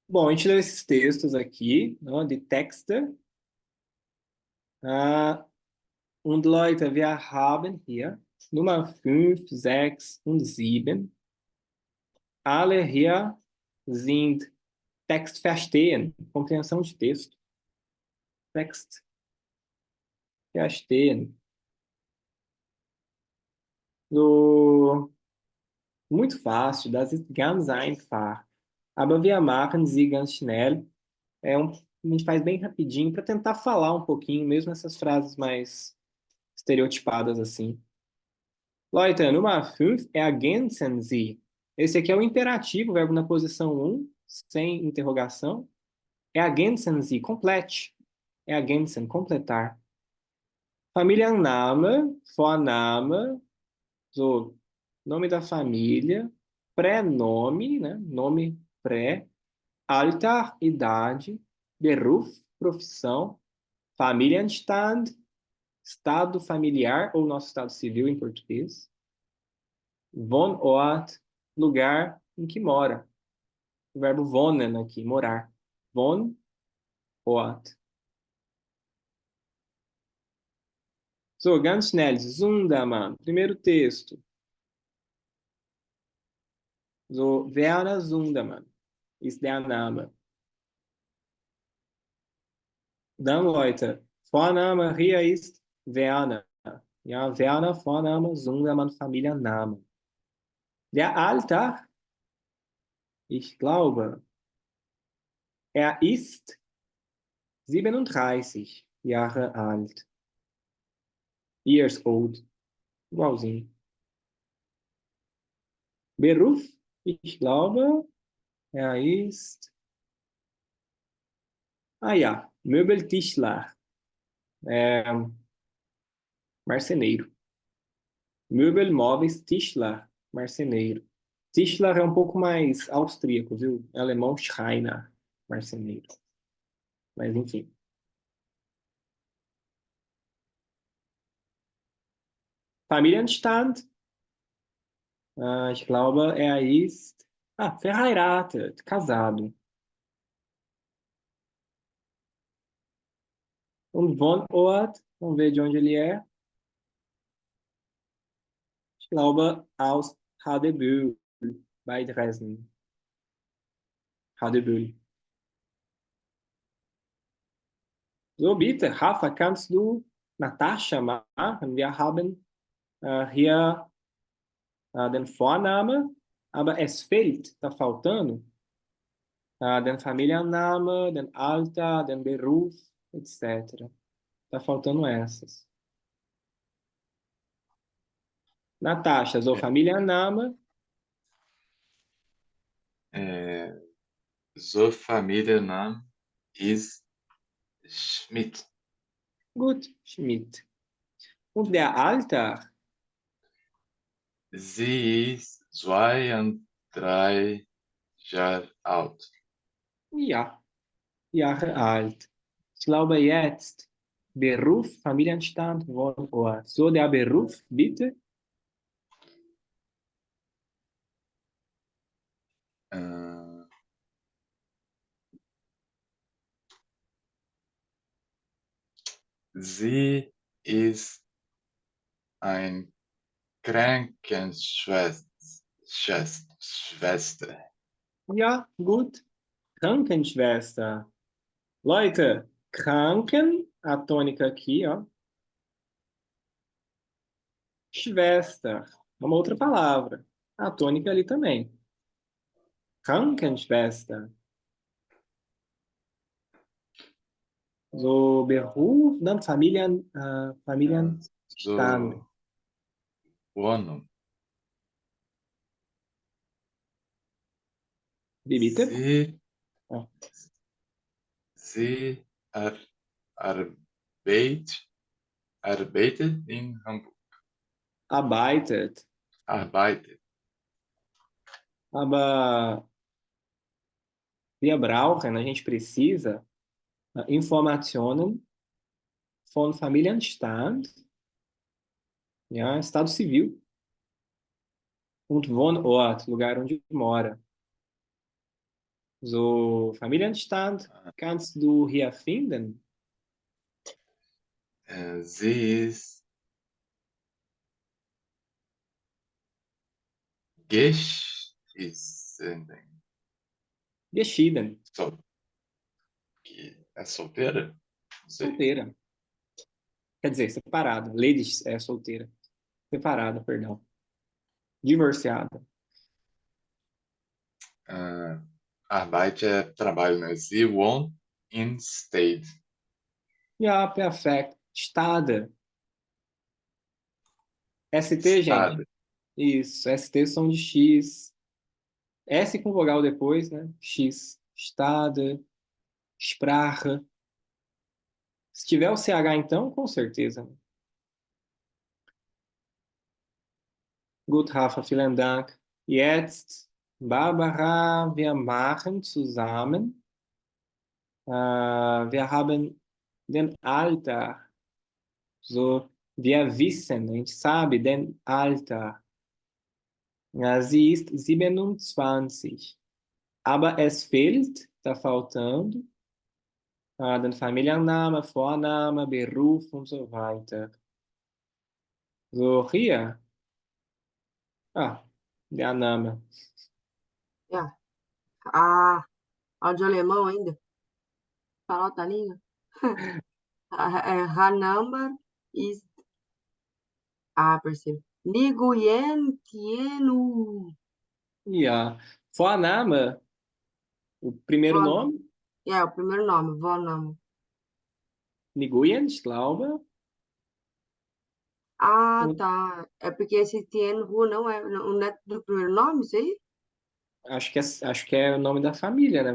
Bom, a gente leu esses textos aqui, né, de Texte. Und Leute, wir haben hier Nummer 5, 6 und 7. Alle hier sind Text verstehen, compreensão de texto. Text verstehen. So, muito fácil, das ist ganz einfach. Aber wir machen sie ganz schnell. A gente faz bem rapidinho para tentar falar um pouquinho, mesmo essas frases mais estereotipadas assim. Leute, Nummer 5 é ergänzen Sie. Esse aqui é o imperativo, verbo na posição um, sem interrogação. Ergänzen Sie, complete. Ergänzen, completar. Familienname, Vorname, so, nome da família, pré-nome, né? Nome pré, Alter, idade, Beruf, profissão, Familienstand, estado familiar ou nosso estado civil em português, Wohnort, lugar em que mora. O verbo wohnen aqui, morar. Wohnort. So, ganz schnell, Zundamann, primeiro texto. So, Werner Sundermann ist der Name. Dann, Leute, Vorname hier ist Werner. Ja, Werner, Vorname, Sundermann, Familienname. Der Alter, ich glaube, er ist 37 Jahre alt. Years old. Igualzinho. Beruf, ich glaube, er ist. Ah ja, Möbeltischler. Marceneiro. Möbel, móveis, Tischler. Marceneiro. Tischler é um pouco mais austríaco, viu? Alemão, Schreiner. Marceneiro. Mas enfim. Familienstand. Ich glaube, er ist. Ah, verheiratet. Casado. Und Wohnort. Vamos ver de onde ele é. Ich glaube, aus Hadebüll. Bei Dresden. Hadebüll. So, bitte, Rafa, kannst du Natascha machen? Wir haben hier den Vorname, aber es fehlt, está faltando, den Familienname, den Alter, den Beruf, etc. Está faltando essas. Natascha, so Familienname, So Familienname ist Schmidt. gut, Schmidt. Und der Alter, Sie ist 32 Jahre alt. ja, Jahre alt. Ich glaube jetzt, Beruf, Familienstand, Wohnort. So, der Beruf, bitte. Sie ist ein Krankenschwester. Ja, gut. Krankenschwester. Leute, Kranken, a tônica aqui, ó. Schwester. Uma outra palavra. A tônica ali também. Krankenschwester. So, Beruf, dann Familienstand. So Wohnung. Wie bitte? Oh. Sie arbeitet in Hamburg. Arbeitet. Arbeitet. Aber wir brauchen, a gente precisa, Informationen von Familienstand, ja, Estado Civil, und Wohnort, lugar onde mora. So, Familienstand kannst du hier finden? Sie ist geschieden. Geschieden. É solteira? Não sei. Solteira. Quer dizer, separada. Ladies é solteira. Separada, perdão. Divorciada. Arbeit é trabalho, né? Sie wohnt in State. Ja, perfeito. Estada. ST, Estado. gente. Isso. ST som de X. S com vogal depois, né? X. Estada. Sprache. Se tiver o CH, então, com certeza. Gut, Rafa, vielen Dank. Jetzt, Barbara, wir machen zusammen. Wir haben den Alter. So, wir wissen, a gente sabe den Alter. Sie ist 27. Aber es fehlt, está faltando, den Familienname, Vorname, Beruf und so weiter. So, hier. Der Name. Ja. Ah, aula de alemão ainda. Falar outra língua. Hanambar ist. Ah, percebo. Nguyen Thienu. Ja. Vorname, o primeiro Von. nome, É, o primeiro nome, Von. Nguyen, ich glaube. Ah, Und tá. É porque esse Tienhu não é do primeiro nome, isso aí? acho que é o nome da família, né?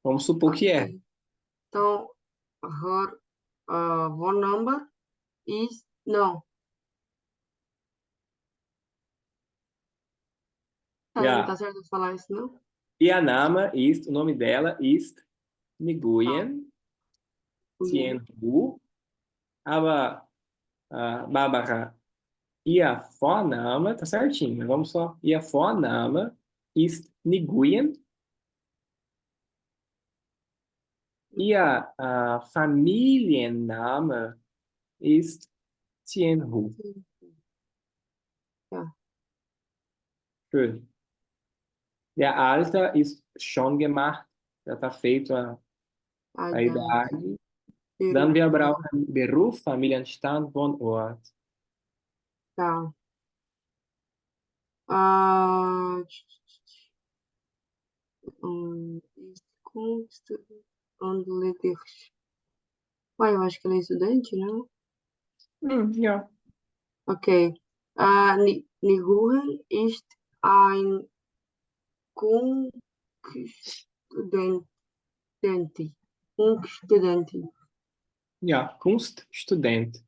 Vamos supor que é. Ok. Então, her phone number is. Não, tá, não tá Ja. certo eu falar isso, não? Ihr Name ist, o nome dela ist Tá, Nguyen Nguyen. Thien Hu, aber Barbara, ihr Vorname, tá certinho, mas vamos só. Ihr Vorname ist Nguyen, ihr Familienname ist Thien Hu. Sim, tá. Schön. Der Alter ist schon gemacht, já está feito A a idade. idade. Dann Peru. wir brauchen Beruf, Familienstand, Wohnort. Tá. Ah, Kunst und Literatur. Ué, eu acho que ela é estudante, não? Ja. Ok. Niguren ist ein Kunststudent. Kunststudentin. Ja, Kunststudent.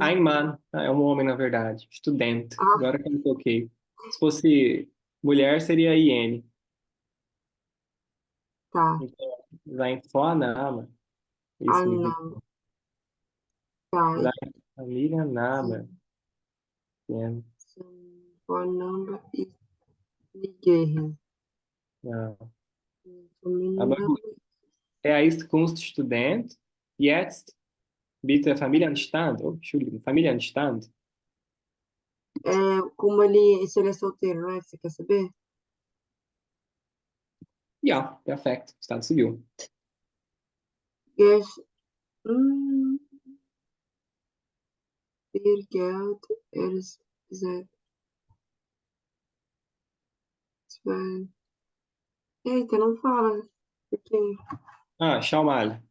Ein Mann, é um homem, na verdade. Estudante. Ah, Agora que eu me toquei. Se fosse mulher, seria IN. tá. Então, sein Vorname ist nicht. Annahme. Tá. Sein Familienname. Sim. Ja, Phone number ist Nigeria. ja. Aber Familienname. gut, er ist Kunststudent. Jetzt bitte Familienstand. Oh, Entschuldigung, Familienstand. É, como ele, se ele é solteiro, não é? Você quer saber? Ja, perfekt. Estado civil. Yes. Hum, Viel Geld. Er ist seit zwei. Eita, não fala. Porque. Schau mal.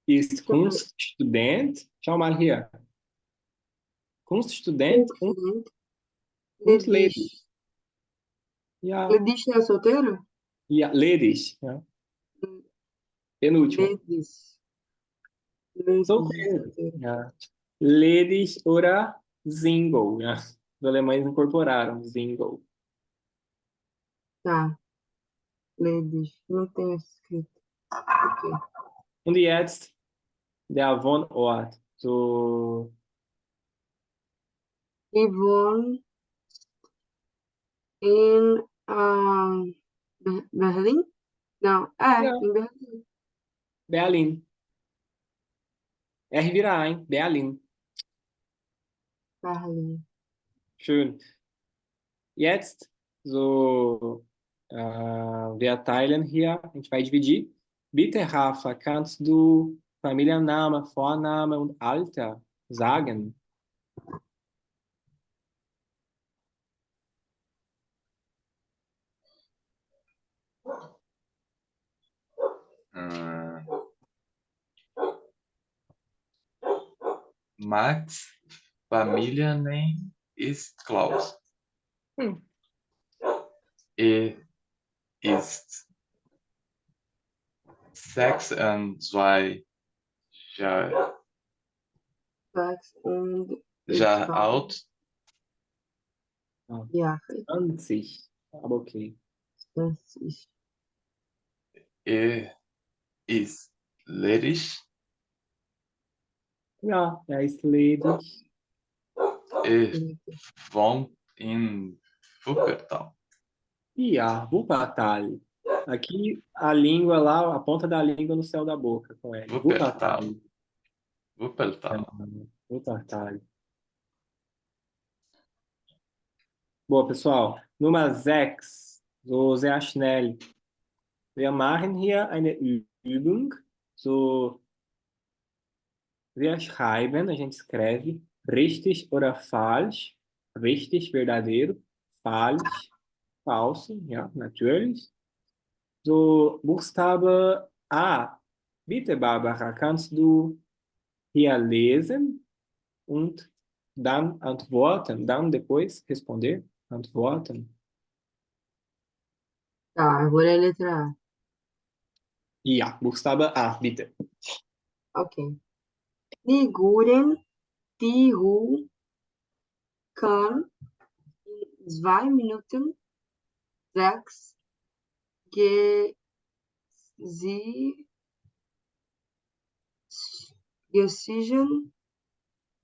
Ist Deixa eu ver. Kunststudent. Schau mal hier. Kunststudent Confident. und ledig. Ledish. Ja, Ledish não é solteiro? ja, ledig. Ja. Penúltimo. Ledish. Ledish, Solteiro. solteiro. Ja. Ledig oder Single. Ja. Os alemães incorporaram Single. Tá. Ledish. Não tem escrito. Ok. Und jetzt der Wohnort. So, Yvonne em Berlim? Não, ja, em Berlim. Berlin. R vira A, hein? Berlin. Berlim. Schön. Jetzt, so, wir teilen hier, a gente vai dividir. Bitte, Rafa, kannst du Familienname, Vorname und Alter sagen? Hum, Max Familienname ist Klaus. Hm. Er ist 26 Jahre, Sechs und Jahre alt. Jahre. 20, aber okay. Das ist Er ist ledig. Ja, er ist ledig. Er wohnt in Wuppertal. Ja, Wuppertal. Aqui a língua lá, a ponta da língua no céu da boca com ele. Wuppertal. Wuppertal. Wuppertal. Wuppertal. Boa, pessoal. Nummer 6. So sehr schnell. Wir machen hier eine Übung. So, wir schreiben, a gente escreve richtig oder falsch. Richtig, verdadeiro. Falsch, falso. Ja, natürlich. So, Buchstabe A. Bitte, Barbara, kannst du hier lesen und dann antworten? Dann depois responder? Antworten. Tá, eu vou ler a letra A. Ja, Buchstabe A, bitte. Ok. Figuren die Ruhe kann in 2 Minuten 6 Gesichten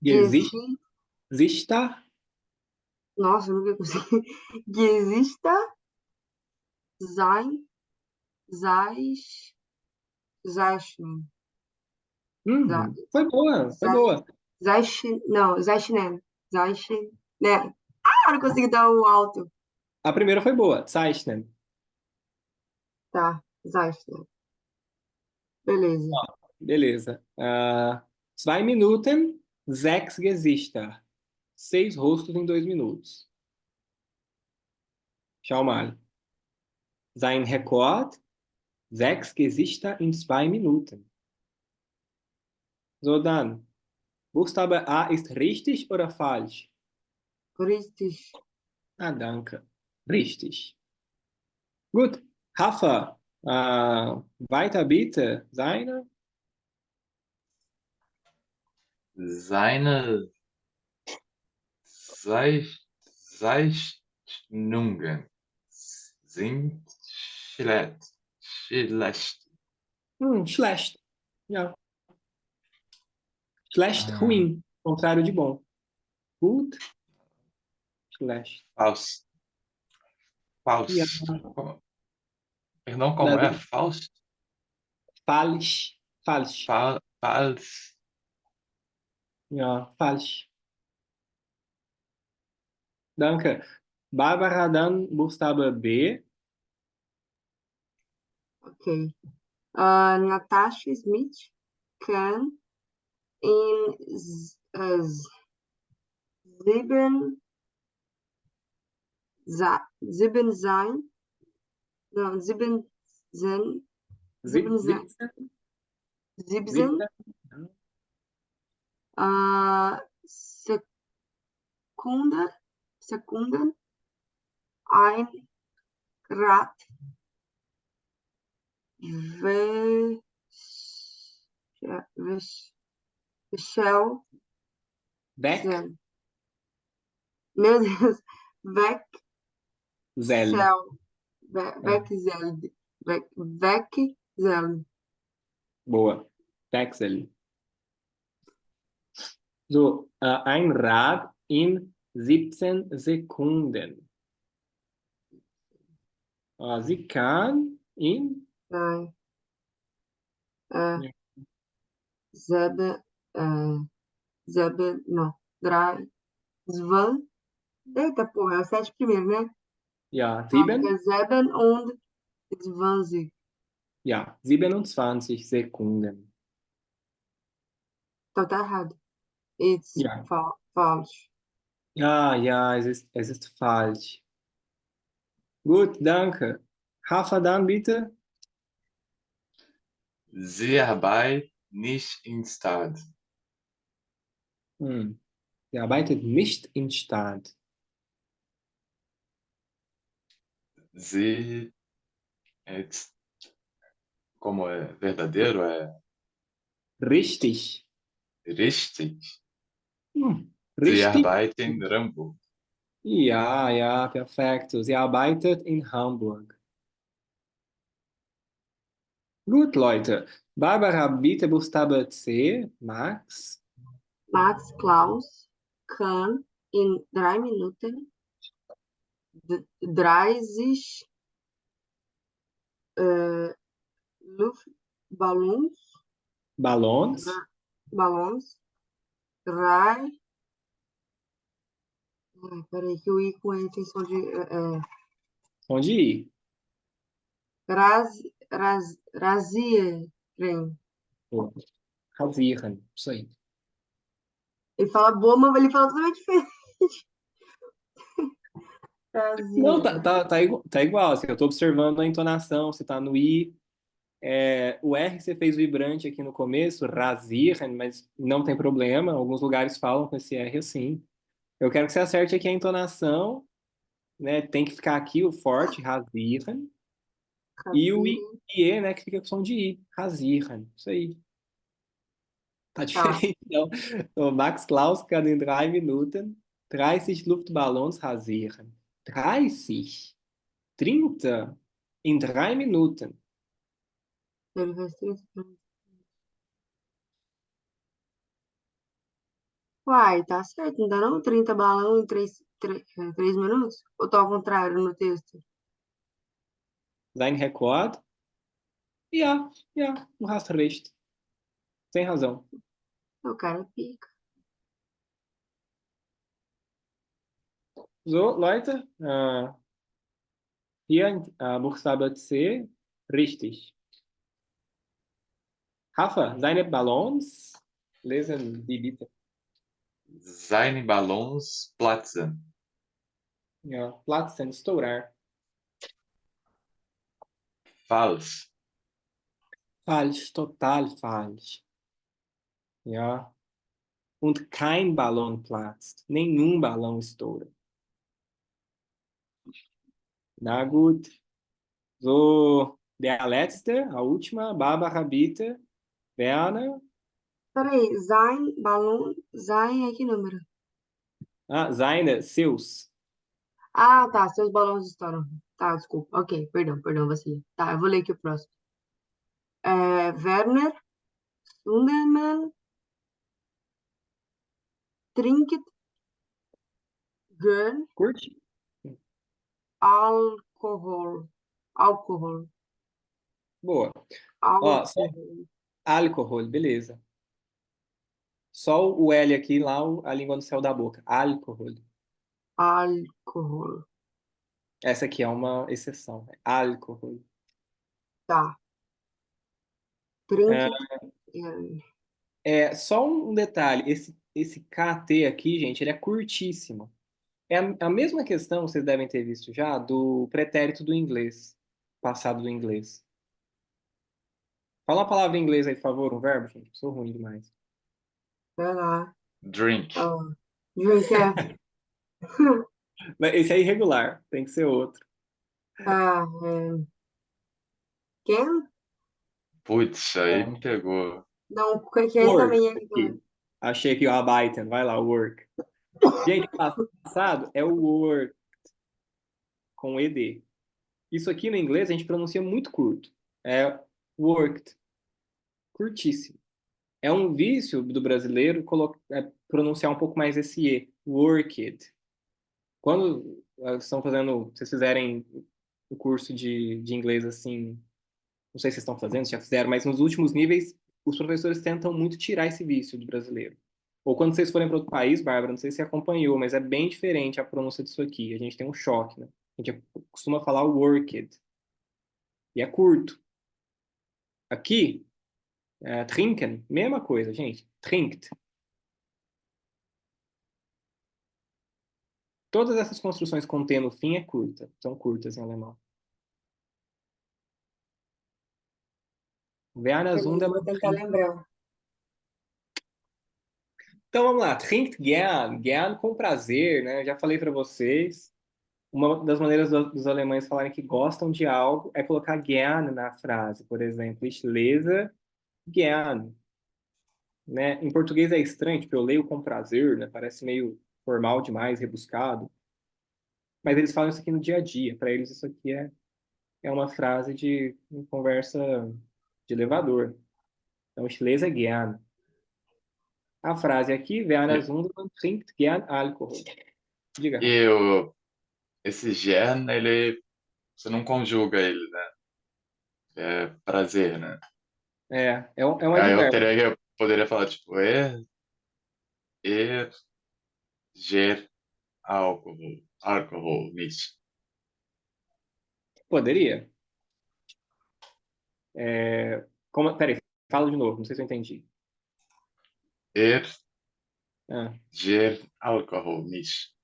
Gesicht, Gesicht, Sichter, nossa, eu nunca consegui. Gesichter sein, zeichnen. Foi boa, foi boa. Zeichnen, não, zeichnen. Zeichnen. Né? Ah, não consegui dar o alto. A primeira foi boa, Zeichnen. Tá, zeichnen. Beleza. Beleza. 2 Minuten, 6 Gesichter. 6 rostos em 2 minutos. Schau mal. Sein Rekord, 6 Gesichter in 2 Minuten. So dann. Buchstabe A ist richtig oder falsch? Richtig. Ah, danke. Richtig. Gut. Hafer. Weiter bitte. Seine? Seine Zeichnungen sind schlecht. Schlecht. Ja. Schlecht, Ah, ruim. Contrário de bom. Gut. Schlecht. Faust. Ja. Faust. Perdão, como Das é? ist Faust? falsch. Falsch. Fals. Ja, falsch. Danke. Barbara, dann Buchstabe B. Ok. Natasha Smith kann in sieben, sieben sein, não, sieben, 17. sieben, 17. Sekunden ein Grad Michel Weg. Meu Deus, Vexel, Zell. Vexel, Vexel, Boa. Wechsel. So, ein Rad in 17 Sekunden. Sie kann in äh, ja, Zebe, não, Zvan, eita porra, é o 7 primeiro, né? ja, Zeben und Zwanzig. ja, 27 Sekunden. Então tá errado. It's Ja, falsch. ja, es ist falsch. Gut, danke. Hafer dann bitte. Sie arbeitet nicht in Stadt. Sie arbeitet nicht in Stadt. Sie ist, como é verdadeiro, é Richtig. richtig. Sie Richtig? arbeitet in Hamburg. Ja, ja, perfekto. Sie arbeitet in Hamburg. Gut, Leute. Barbara, bitte Buchstabe C. Max. Max Klaus kann in 3 Minuten 30 Luftballons, Ballons. Ballons, drei Ai, peraí, que o I com E tem som de. Onde ir? Razia, trem. Pô, Rasieren, isso aí. Ele fala boa, mas ele fala totalmente diferente. Não, Razia. tá igual, assim, eu tô observando a entonação, você tá no I, o R você fez vibrante aqui no começo, Rasieren, mas não tem problema, alguns lugares falam com esse R assim. Eu quero que você acerte aqui a entonação, né, tem que ficar aqui o forte, Rasieren, e o Razia. IE, né, que fica com som de I, Rasieren, isso aí. Tá Tá. diferente, não. So, Max Klaus kann in 3 Minuten 30 Luftballons rasieren. 30? 30? In 3 Minuten. Ele faz 30. Uai, tá certo, não dá não? 30 balão em 3 minutos? Ou tá ao contrário no texto? Sein Rekord? Ja, ja, du hast recht. Tem razão. O cara é pica. So, Leute, hier Buchstabe C, richtig. Rafa, seine Ballons lesen die bitte. Seine Ballons platzen. Ja, platzen, estourar. Falsch. Falsch, total falsch. Ja, und kein Ballon platzt. Nenhum balão estoura. Na gut. So, der letzte, a última, Barbara bitte. Werner. Peraí, Zayn, balão, Zayn é que número? Seine, seus. Ah, tá, seus balões estouram. Tá, desculpa. Ok, perdão, perdão, vacilei. Tá, eu vou ler aqui o próximo. Werner, Sunderman, Trinket, Girl, Curte? Alcohol. Alcohol. Boa. Ó, só Alcohol. álcool, beleza. Só o L aqui, lá a língua no céu da boca. Álcool. Alcohol. Essa aqui é uma exceção. Né? Álcool. Tá. Trinket, Girl. Só um detalhe. Esse KT aqui, gente, ele é curtíssimo. É a mesma questão, vocês devem ter visto já, do pretérito do inglês, passado do inglês. Fala uma palavra em inglês aí, por favor, um verbo, gente. Sou ruim demais. Vai lá. Drink. Ó, drink é. Mas esse é irregular, tem que ser outro. Tá, Ken? Putz, aí me Não. pegou. Não, porque esse Work. também é regular. Aqui. Achei aqui o arbeiten, vai lá, work. Gente, passado é o work, com ED. Isso aqui no inglês a gente pronuncia muito curto. É worked, curtíssimo. É um vício do brasileiro pronunciar um pouco mais esse E, worked. Quando estão fazendo, se vocês fizerem o curso de inglês assim, não sei se vocês estão fazendo, se já fizeram, mas nos últimos níveis, os professores tentam muito tirar esse vício do brasileiro. Ou quando vocês forem para outro país, Bárbara, não sei se você acompanhou, mas é bem diferente a pronúncia disso aqui. A gente tem um choque, né? A gente costuma falar worked, e é curto. Aqui, trinken, mesma coisa, gente. Trinkt. Todas essas construções com T no fim são curtas em alemão. Werner Beleza, vou Sundermann tentar trinkt. lembrar. Então vamos lá, trinkt gern, gern com prazer, né? Eu já falei para vocês. Uma das maneiras dos alemães falarem que gostam de algo é colocar gern na frase. Por exemplo, ich lese gern, né? Em português é estranho, tipo, eu leio com prazer, né? Parece meio formal demais, rebuscado. Mas eles falam isso aqui no dia a dia. Para eles isso aqui é uma frase de conversa de elevador. Então, ich lese gern. A frase aqui, Werner E, Sundmann trinkt gern Alkohol. Diga, Rafa. e esse gern, ele, você não conjuga ele, né? É prazer, né? É um Aí advérbio. eu poderia falar, tipo, ger Alkohol nicht. Poderia. Peraí, fala de novo, não sei se eu entendi. Er Ah, ger Alkohol nicht.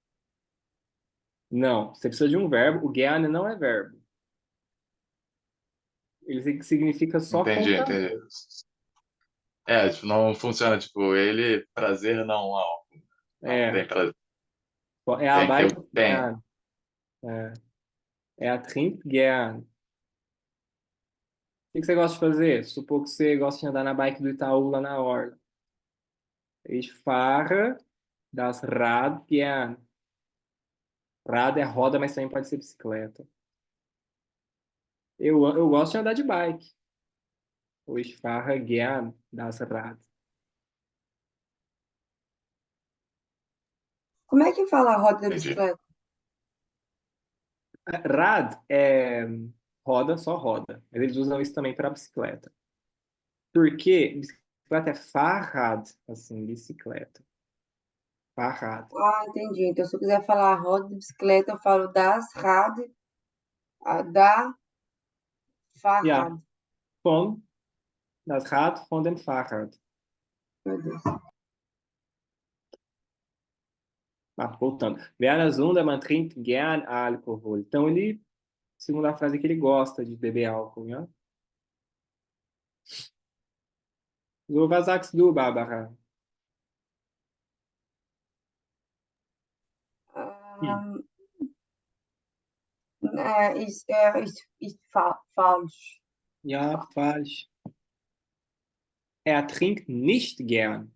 não, você precisa de um verbo. O gerne não é verbo. Ele significa só com Entendi. prazer. Tipo, não funciona, tipo, ele, prazer não álcool. Não, É, tem prazer. é a Tem que ter bike o tem. gern. É, é a trinkt gern. O que que você gosta de fazer? Supor que você gosta de andar na bike do Itaú lá na orla. Ich fahre das Rad gern. Rad é roda, mas também pode ser bicicleta. Eu gosto de andar de bike. Ich fahre gern das Rad. Como é que fala a roda da Entendi. bicicleta? Rad é roda, só roda. Mas eles usam isso também para bicicleta. Porque bicicleta é Fahrrad, assim, bicicleta. Fahrrad. Ah, entendi. Então, se eu quiser falar roda de bicicleta, eu falo das Rad, da Ja, Fahrrad. das Rad von dem Fahrrad. Meu Deus. Voltando. Werner Zundermann trinkt gern Alkohol. Então, ele, segundo a frase, que ele gosta de beber álcool, né? So, was sagst du, Barbara? Hm. Ähm, ist falsch. Ja, falsch. Er trinkt nicht gern.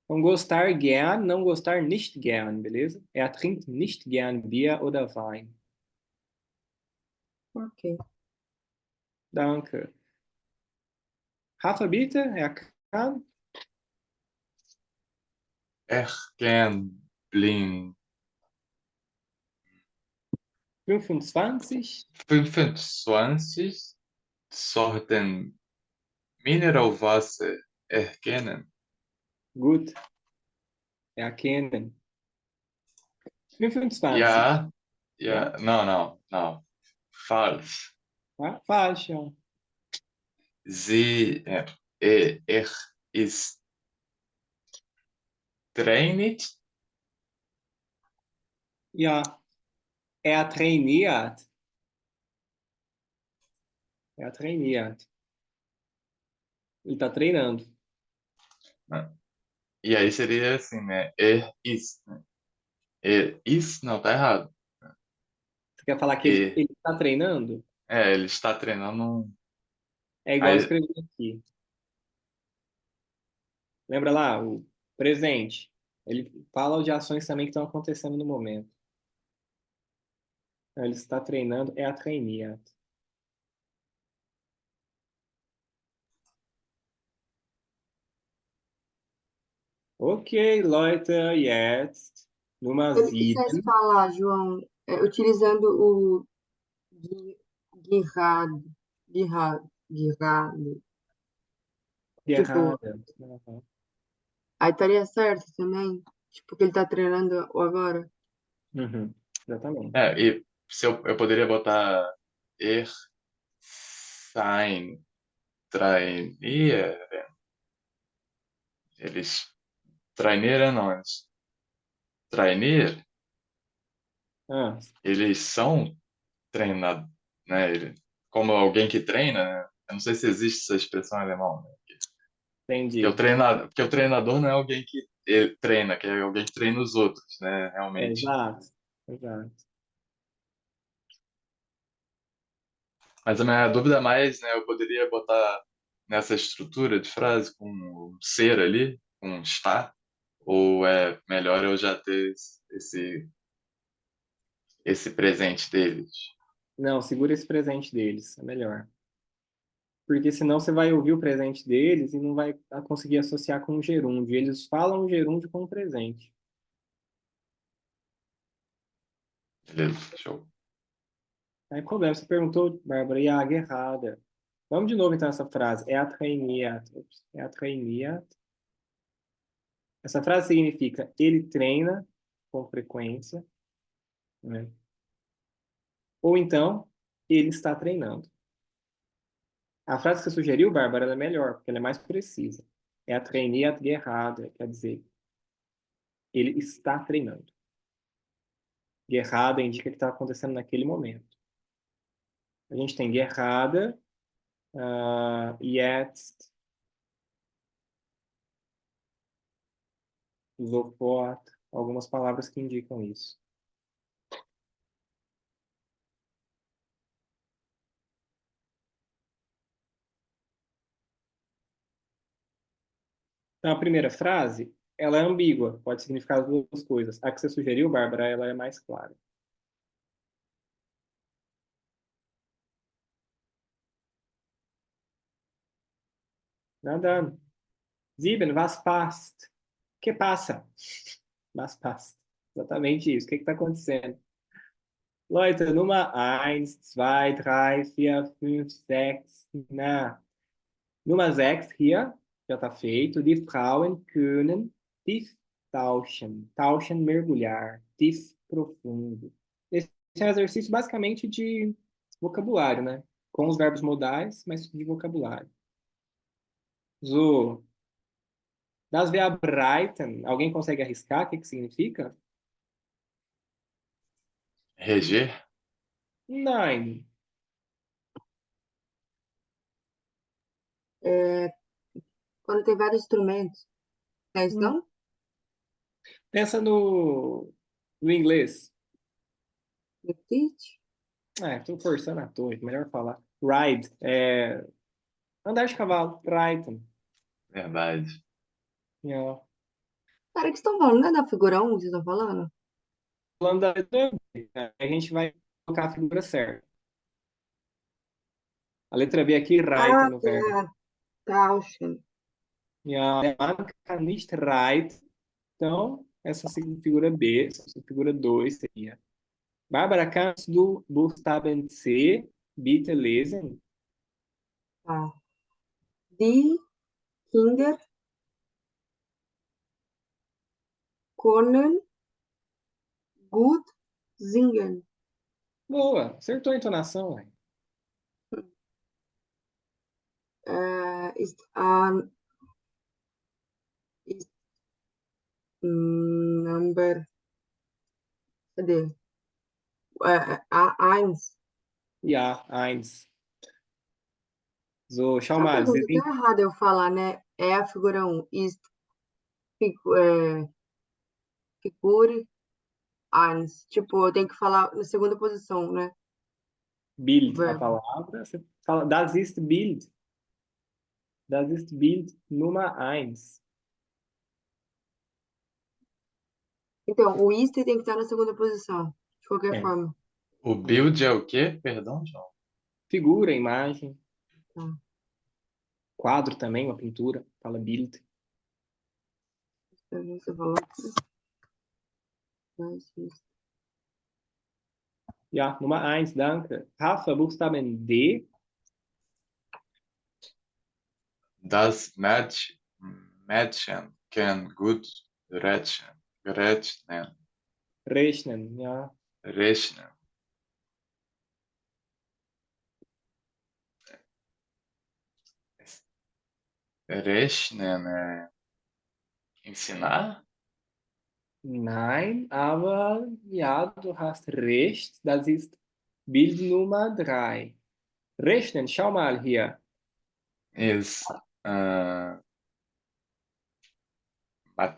Então, gostar gern, não gostar nicht gern, beleza? Er trinkt nicht gern Bier oder Wein. Ok. Danke. Rafa, bitte, er kann Erkenbling 25. 25 Sorten Mineralwasser erkennen. Gut, erkennen. 25. Ja, Ja? não. Falsch. Ah, falsch, ja. Er ist trainiert. Ja, er trainiert. Er trainiert. Ele está treinando. Né? E aí seria assim, né? Er ist. Né? Er ist, não, tá errado. Você quer falar que E, ele está treinando? ele está treinando. É igual Aí, escrever aqui. Lembra lá, o presente. Ele fala de ações também que estão acontecendo no momento. Então, ele está treinando, é a trainiert. Ok, Leute, jetzt Nummer Se ele quisesse 7. falar, João, utilizando o guirado, guirado, tipo, Gerhard. Uhum. aí estaria certo também, tipo, que ele tá treinando agora. Uhum. Exatamente. e se eu poderia botar er sein trainieren. Eles traineram, não, eles trainer, Ah, eles são treinados, né? Como alguém que treina, né? Eu não sei se existe essa expressão em alemão, né? entendi. Porque o treinador não é alguém que treina, que é alguém que treina os outros, né? É, Realmente. exato. Exato. Mas a minha dúvida mais, né? Eu poderia botar nessa estrutura de frase com um ser ali, com um estar, ou é melhor eu já ter esse presente deles? Não, segura esse presente deles, é melhor. Porque senão você vai ouvir o presente deles e não vai conseguir associar com o gerúndio. Eles falam o gerúndio com o presente. Beleza, show. Aí problema, você perguntou, Bárbara, e a errada. Vamos de novo então essa frase. É a trainiert. É a trainiert. Essa frase significa ele treina com frequência, né? Ou então, ele está treinando. A frase que você sugeriu, Bárbara, ela é melhor, porque ela é mais precisa. É a trainee hat gerada, quer dizer, ele está treinando. Gerada indica que está acontecendo naquele momento. A gente tem gerada, jetzt, sofort, algumas palavras que indicam isso. Então, a primeira frase, ela é ambígua, pode significar as duas coisas. A que você sugeriu, Bárbara, ela é mais clara. Nada. Sieben, was passt? Que passa? Was passt? Exatamente isso. O que está acontecendo? Leute, Nummer 1, 2, 3, 4, 5, 6. Na. Nummer 6 hier, já está feito. Die Frauen können tief tauchen. Tauchen, mergulhar. Tief, profundo. Esse é um exercício basicamente de vocabulário, né? Com os verbos modais, mas de vocabulário. So, das Verbereiten, alguém consegue arriscar o que significa? Reger? Nein. Quando tem vários instrumentos. É isso, não? Pensa no inglês. Repeat? Estou forçando a torre, melhor falar. Ride, andar de cavalo, reiten. Verdade. Cara, o que vocês estão falando? Não é da figura 1 que vocês estão falando? Falando da letra B, né? A gente vai colocar a figura certa. A letra B aqui, reiten Ah, no verbo. tá. Tauschen. Ja, der Mann kann nicht reiten. Então, essa figura B, essa figura 2 seria. Bárbara, kannst du Buchstaben C bitte lesen? Tá. Die Kinder können gut singen. Boa, acertou a entonação, ué. Ist an ist number. Cadê? A1. Ja, eins. So, schau Só uma mal, Sie pergunta, sind tá errado eu falar, né? É a figura 1. Ist Figur 1. Tipo, eu tenho que falar na segunda posição, né? Bild, a Verbo. palavra. Você fala, das ist Bild. Das ist Bild Nummer eins. Então, o ist tem que estar na segunda posição, de qualquer É. forma. O build é o quê? Perdão, João. Figura, imagem. Tá. Quadro também, uma pintura. Fala Bild. Você falou. Mas ist. Ja, Nummer eins, danke. Rafa, Buchstaben D. Das Mädchen can gut rechnen. Rechnen, ja. Rechnen. Rechnen é ensinar? Nein, aber ja, du hast recht. Das ist Bild Nummer 3. Rechnen, schau mal hier. Isso.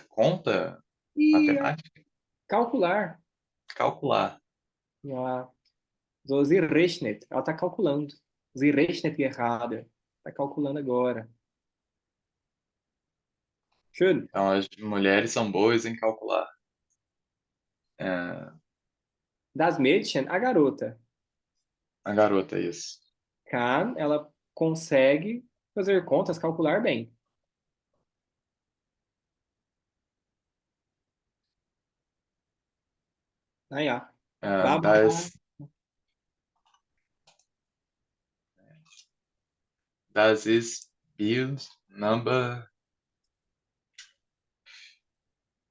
Conta? E Matemática? calcular. Calcular. Ja. So, sie rechnet. Ela está calculando. Sie rechnet gerade. Está calculando agora. Schön. Então, as mulheres são boas em calcular. É, Das Mädchen, a garota. a garota, isso. Kann, ela consegue fazer contas, calcular bem. Ah, ja. Baba. Das ist Bild number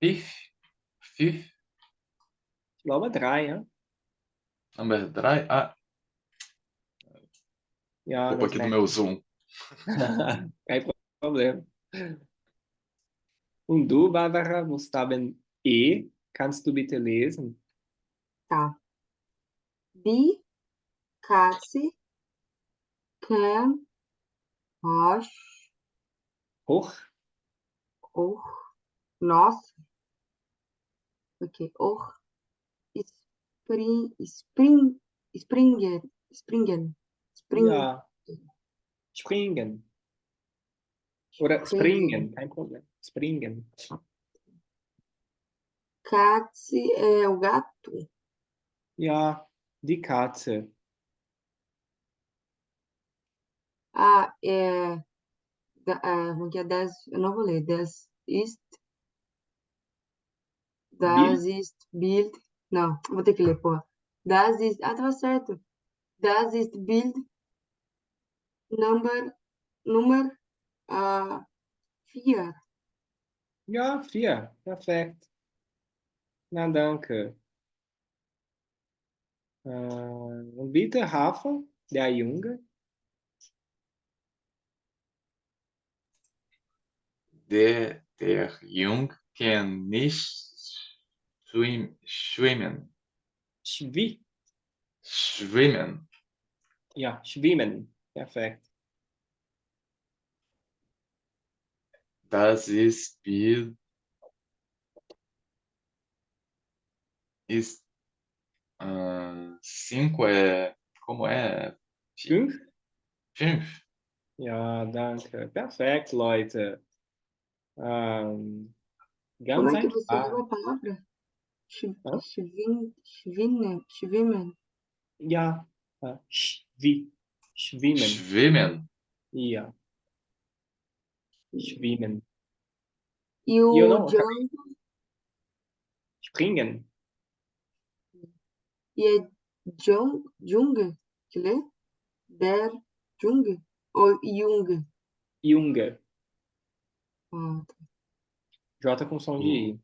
fifth. Fifth? Ich glaube drei, ja? Number 3. Ah, Ja, culpa das aqui do merkt meu man. Zoom. Kein Problem. Und du, Barbara, Buchstaben E, kannst du bitte lesen? Tá. Bi, Katze, Cam, Roche, Hoch, Och, nossa, ok, Och, Springer, Springen, ja, springen. Oder Springen. springen, kein Problem. Springen. Katze é o gato. Ja, die Katze. Ah, como que é? Eu não vou ler. Bild? Das ist Bild. Não, vou ter que ler, pô. Tava certo. Das ist Bild Number, Nummer 4. Ja, vier. Perfekt. Na, danke. Und bitte Hafer, der Junge. Der Jung kann nicht schwimmen. Schwi. Schwimmen. Ja, schwimmen. Perfekt. Das ist Bild ist 5 é. Como é? Fünf? 5. Ja, danke. Perfekt, Leute. Como Ganz é que você leu einfach. a palavra? Hã? Schwimmen. Ja, schwi. Schwimmen. Schwimmen. Ja, schwimmen. E E eu o não acabei. John, Springen. e é Jung, que lê? Der Jung ou Jung? Junge. Ah, J com som de I.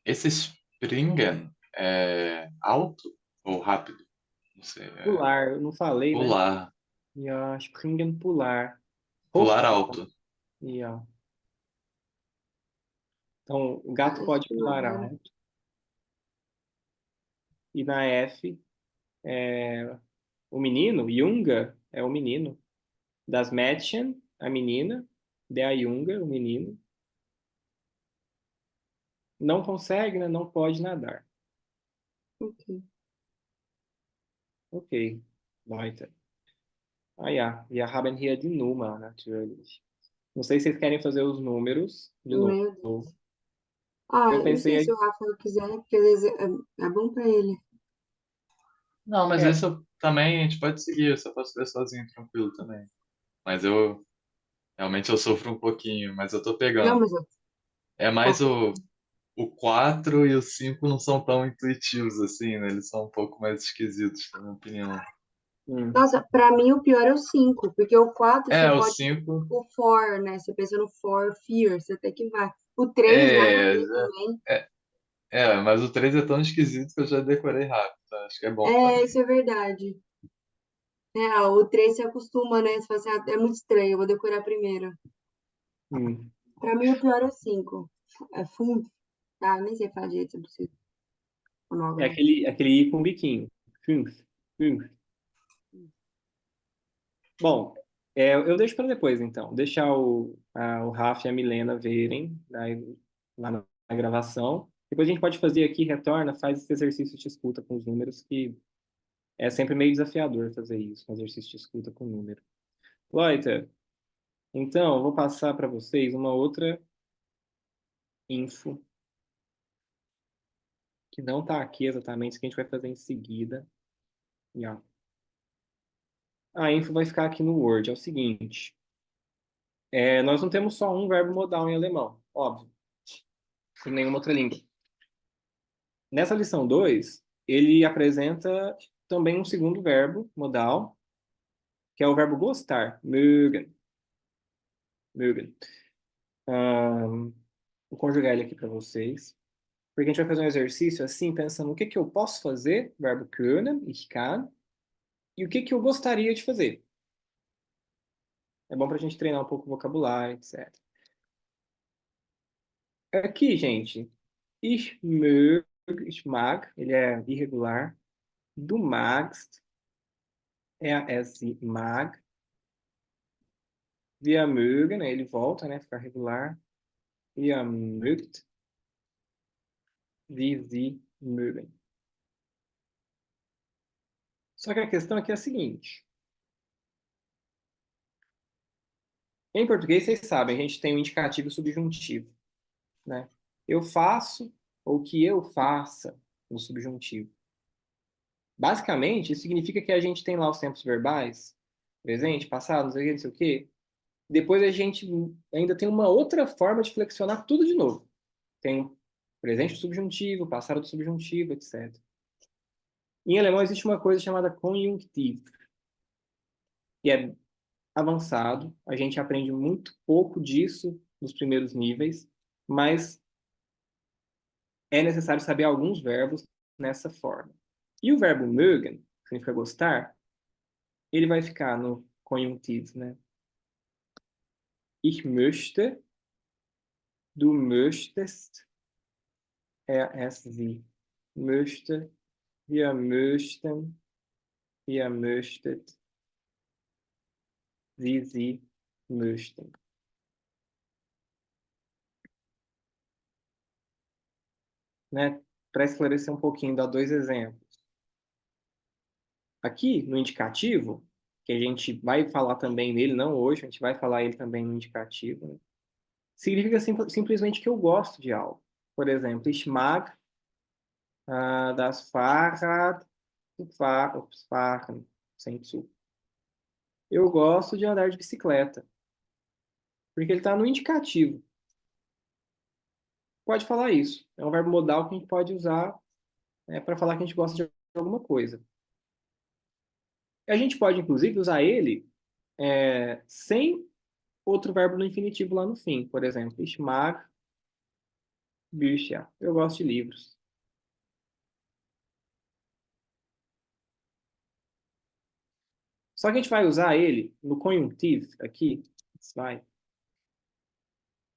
Esse springen é alto ou rápido? Não sei. É Pular, eu não falei, né? pular. Ja, springen, pular. Pular Hoch. alto. Ja. Então, o gato pode pular agora. alto. E na F, o menino, Junga, é o menino. Das Mädchen, a menina. Der Junge, o menino. Não consegue, né? Não pode nadar. Ok. Ok, weiter. Ah ja, wir haben hier die Nummer, natürlich. Não sei se vocês querem fazer os números de Meu novo. Deus. Ah, Eu eu não sei pensei, se o Rafael quiser, porque às vezes é bom pra ele. Não, mas é, esse eu também a gente pode seguir. Eu só posso ver sozinho, tranquilo também. Mas eu realmente eu sofro um pouquinho, mas eu tô Não, pegando. mas É mais qualquer. o 4 e o 5 não são tão intuitivos assim, né? Eles são um pouco mais esquisitos, na minha opinião. Nossa, pra mim o pior é o 5, porque o 4 você É, o pode. 5 O for, né? Você pensa no for, fear, você até que vai. O 3 nada a é, ver também. mas o 3 é tão esquisito que eu já decorei rápido, tá? Acho que é bom É, também. isso é verdade. É, o 3 se acostuma, né? Você fala assim, é muito estranho, eu vou decorar primeiro. hum. Pra mim o pior é o 5. É fundo. Ah, nem sei falar direito, eu preciso. É aquele I com biquinho. Fünf, fünf. Bom, eu deixo para depois, então. Deixar o Rafa e a Milena verem, né, lá na gravação. Depois a gente pode fazer aqui, retorna, faz esse exercício de escuta com os números, que é sempre meio desafiador fazer isso, um exercício de escuta com número. Leute, então, eu vou passar para vocês uma outra info, que não está aqui exatamente, isso que a gente vai fazer em seguida. Já. A info vai ficar aqui no Word. É o seguinte: nós não temos só um verbo modal em alemão, óbvio, em nenhuma outra língua. Nessa lição 2, ele apresenta também um segundo verbo modal, que é o verbo gostar, mögen. Mögen. Vou conjugar ele aqui para vocês. Porque a gente vai fazer um exercício assim, pensando o que que eu posso fazer, verbo können, ich kann, e o que que eu gostaria de fazer. É bom para a gente treinar um pouco o vocabulário, etc. Aqui, gente, ich mag, ele é irregular. Du magst, sie mag. Wir mögen, né, ele volta, né, fica regular. Ihr mögt, sie mögen. Só que a questão aqui é a seguinte. Em português, vocês sabem, a gente tem o indicativo e o subjuntivo, né? Eu faço ou que eu faça no subjuntivo. Basicamente, isso significa que a gente tem lá os tempos verbais, presente, passado, não sei o que, não sei o quê. Depois a gente ainda tem uma outra forma de flexionar tudo de novo. Tem o presente do subjuntivo, passado do subjuntivo, etc. Em alemão existe uma coisa chamada conjunctiv, que é avançado. A gente aprende muito pouco disso nos primeiros níveis, mas é necessário saber alguns verbos nessa forma. E o verbo mögen, que significa gostar, ele vai ficar no conjuntivo, né? Ich möchte, du möchtest, er, es, sie. Möchte, wir möchten, ihr möchtet, sie möchten. Né? Para esclarecer um pouquinho, dar dois exemplos. Aqui, no indicativo, que a gente vai falar também nele, não hoje, a gente vai falar ele também no indicativo, né? Significa simplesmente que eu gosto de algo. Por exemplo, ich mag das Fahrrad, fahren, sem Zug. Eu gosto de andar de bicicleta, porque ele está no indicativo. Pode falar isso. É um verbo modal que a gente pode usar para falar que a gente gosta de alguma coisa. A gente pode, inclusive, usar ele sem outro verbo no infinitivo lá no fim. Por exemplo, ich mag Bücher. Eu gosto de livros. Só que a gente vai usar ele no conjuntivo aqui, vai,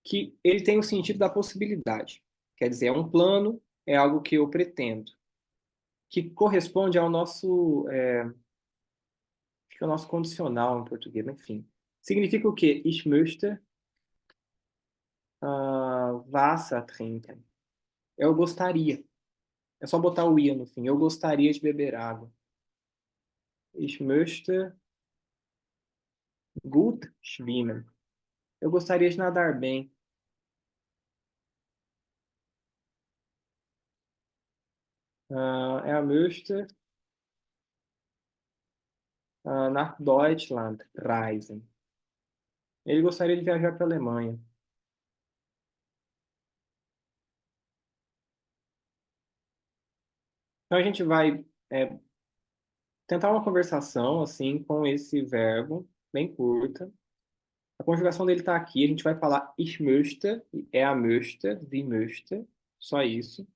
que ele tem o sentido da possibilidade. Quer dizer, é um plano, é algo que eu pretendo, que corresponde ao nosso, acho que é o nosso condicional em português, enfim. Significa o quê? Ich möchte Wasser trinken. Eu gostaria. É só botar o ia no fim. Eu gostaria de beber água. Ich möchte gut schwimmen. Eu gostaria de nadar bem. Er möchte nach Deutschland reisen. Ele gostaria de viajar para a Alemanha. Então a gente vai tentar uma conversação assim com esse verbo, bem curta. A conjugação dele está aqui. A gente vai falar ich möchte, er möchte, sie möchte, só isso.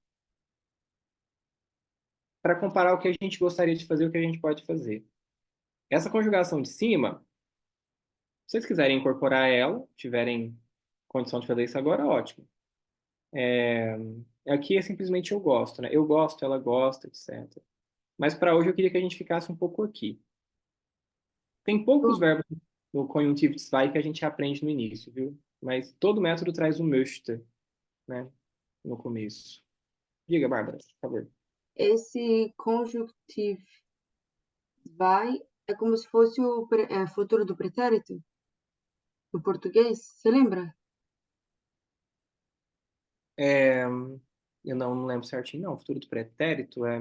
Para comparar o que a gente gostaria de fazer e o que a gente pode fazer. Essa conjugação de cima, se vocês quiserem incorporar ela, tiverem condição de fazer isso agora, ótimo. Aqui é simplesmente eu gosto, né? Eu gosto, ela gosta, etc. Mas para hoje eu queria que a gente ficasse um pouco aqui. Tem poucos verbos no conjuntivo de zwei que a gente aprende no início, viu? Mas todo método traz um möchte, né? No começo. Diga, Bárbara, por favor. Esse conjuntivo vai é como se fosse o futuro do pretérito no português. Você lembra? Eu não lembro certinho, não. O futuro do pretérito é.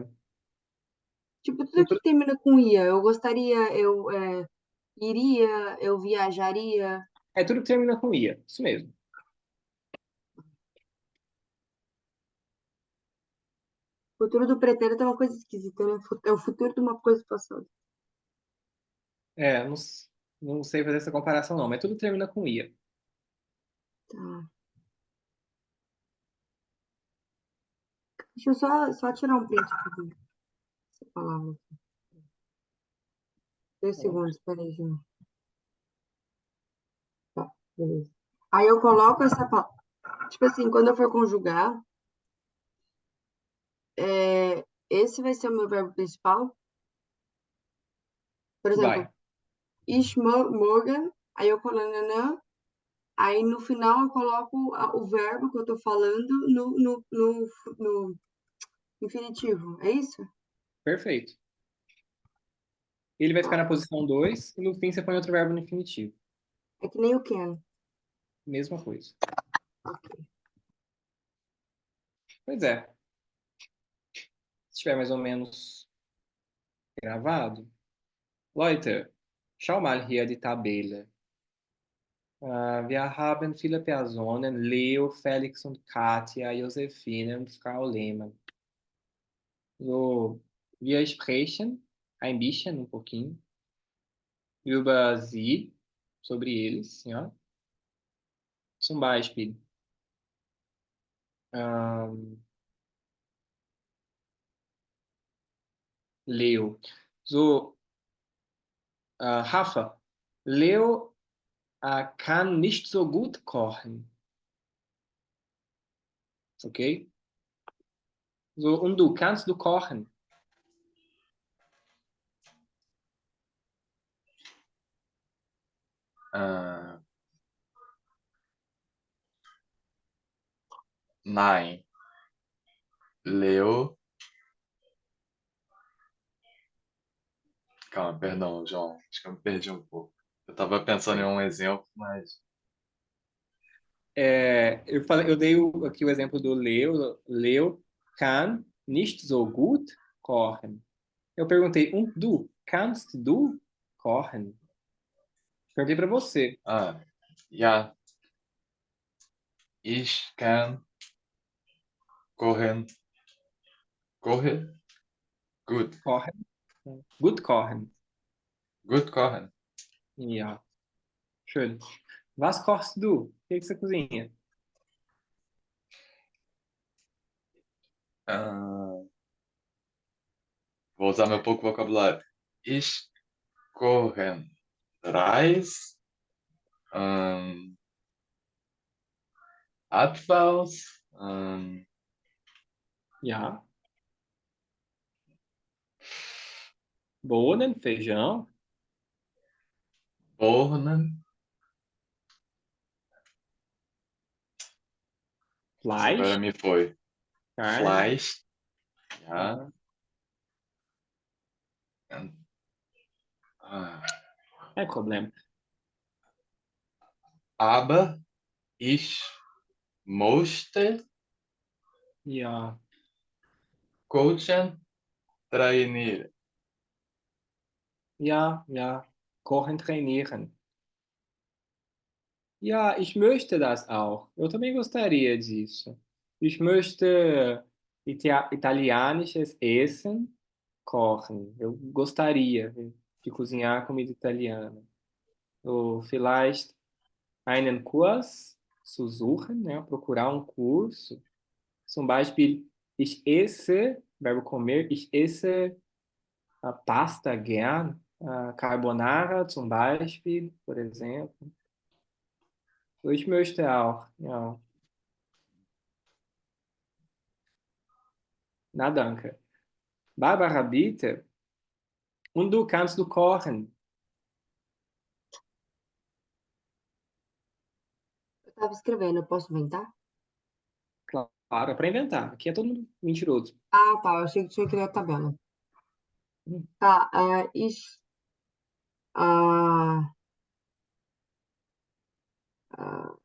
Tipo, tudo que Futuro... termina com ia. Eu gostaria, eu iria, eu viajaria. É tudo que termina com ia. Isso mesmo. O futuro do pretérito é uma coisa esquisita, né? É o futuro de uma coisa passada. Não, não sei fazer essa comparação, não, mas tudo termina com ia. Tá. Deixa eu só tirar um print aqui dessa palavra. 2 segundos, peraí, gente. Tá, beleza. Aí eu coloco essa palavra. Tipo assim, quando eu for conjugar, esse vai ser o meu verbo principal. Por exemplo, Vai. ich morgen, aí eu coloco nanã, aí no final eu coloco o verbo que eu tô falando no infinitivo. É isso? Perfeito. Ele vai ficar Tá. na posição 2 e no fim você põe outro verbo no infinitivo. É que nem o can. Mesma coisa. Ok. Pois é. Se estiver mais ou menos gravado. Leute, schau mal hier die Tabelle. Wir haben viele Personen, Leo, Felix und Katja, Josephine und Frau Lehmann. So, wir sprechen ein bisschen, um pouquinho, über sie, sobre eles, ja. Zum Beispiel, ähm, Leo. So, Rafa, Leo kann nicht so gut kochen, okay? So, und du, kannst du kochen? Ah, nein. Leo. Calma, perdão, João. Acho que eu me perdi um pouco. Eu tava pensando em um exemplo, mas. Eu dei aqui o exemplo do Leo. Leo kann nicht so gut kochen. Eu perguntei, du, kannst du kochen? Perguntei para você. Ah, ja. Ich kann kochen. Kochen? Gut. Kochen? Gut kochen. Gut kochen. Ja, schön. Was kochst du? O que você cozinha? Ah, vou usar meu pouco vocabulário. Ich kochen Reis. Apfels. Ja. Bohnen, feijão, Bohnen. Isso agora Fleisch, me foi. carne. Fleisch. Ja. Ah, Ah, é problema. aber ich möchte Ja, Coaching trainieren. ja. Kochen, trainieren. Ja, ich möchte das auch. Eu também gostaria disso. Ich möchte italianisches Essen kochen. Eu gostaria de cozinhar comida italiana. Ou vielleicht einen Kurs zu suchen, né? Procurar um curso. Zum Beispiel, ich esse, verbo comer, ich esse Pasta gern, Carbonara zum Beispiel, por exemplo. Ich möchte auch, ja. Na, danke. Barbara, bitte. Und du kannst du kochen. Eu tava escrevendo, eu posso inventar? Claro, é para inventar. Aqui é todo mundo mentiroso. Ah, tá. Eu achei que tinha que criar a tabela. Hum, Tá, ah,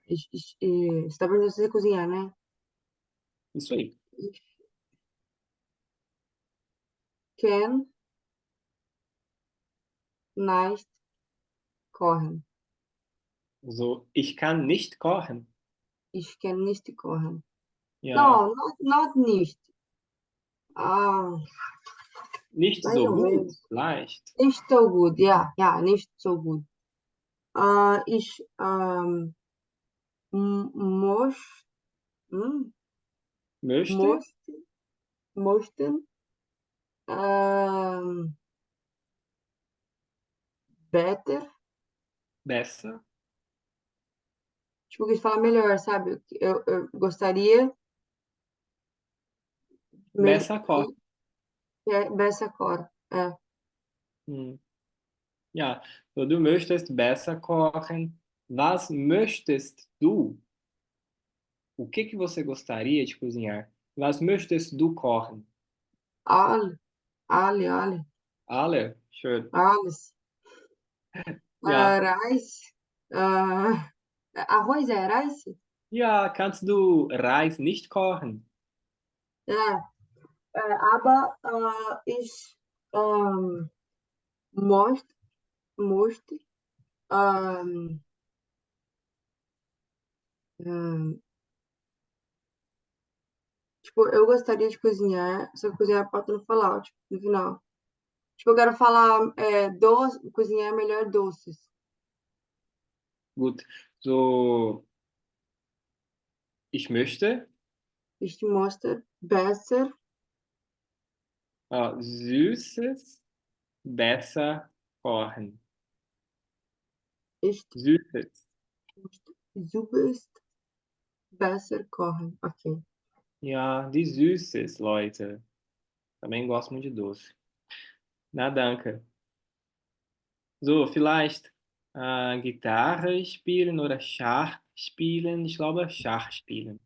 você tá perguntando se você cozinhar, né? Isso aí. Ich can nicht kochen. So, ich kann nicht kochen. Ich can nicht kochen. Ja, No, not nicht. Ah, nicht mais so ou gut, menos. leicht. Nicht so gut, ja, ja, nicht so gut. Ich muss, hm, Möchte? muss, Mosten, ahn, better. Besser. Tipo, que fala melhor, sabe? Eu gostaria melhor, Besser kochen. besser cor. É. Hm. Ja, so du möchtest besser kochen. Was möchtest du? O que que você gostaria de cozinhar? Was möchtest du kochen? Ale. Alle. Schön. Alles. Ja. Reis. ah, arroz é rice? Ja, kannst du Reis nicht kochen? É. Aber ich most, most, ähm, ähm, tipo, eu gostaria de cozinhar, só que cozinhar falta no falar, tipo, no final. Tipo, eu quero falar cozinhar melhor doces. Gut. So, ich möchte Ich möchte besser, Süßes besser kochen. ich Süßes. möchte Süßes besser kochen. Ok. Ja, die Süßes, Leute. Também gosto muito de doce. Na danke. So, vielleicht Gitarre spielen oder Schach spielen. Ich glaube, Schach spielen.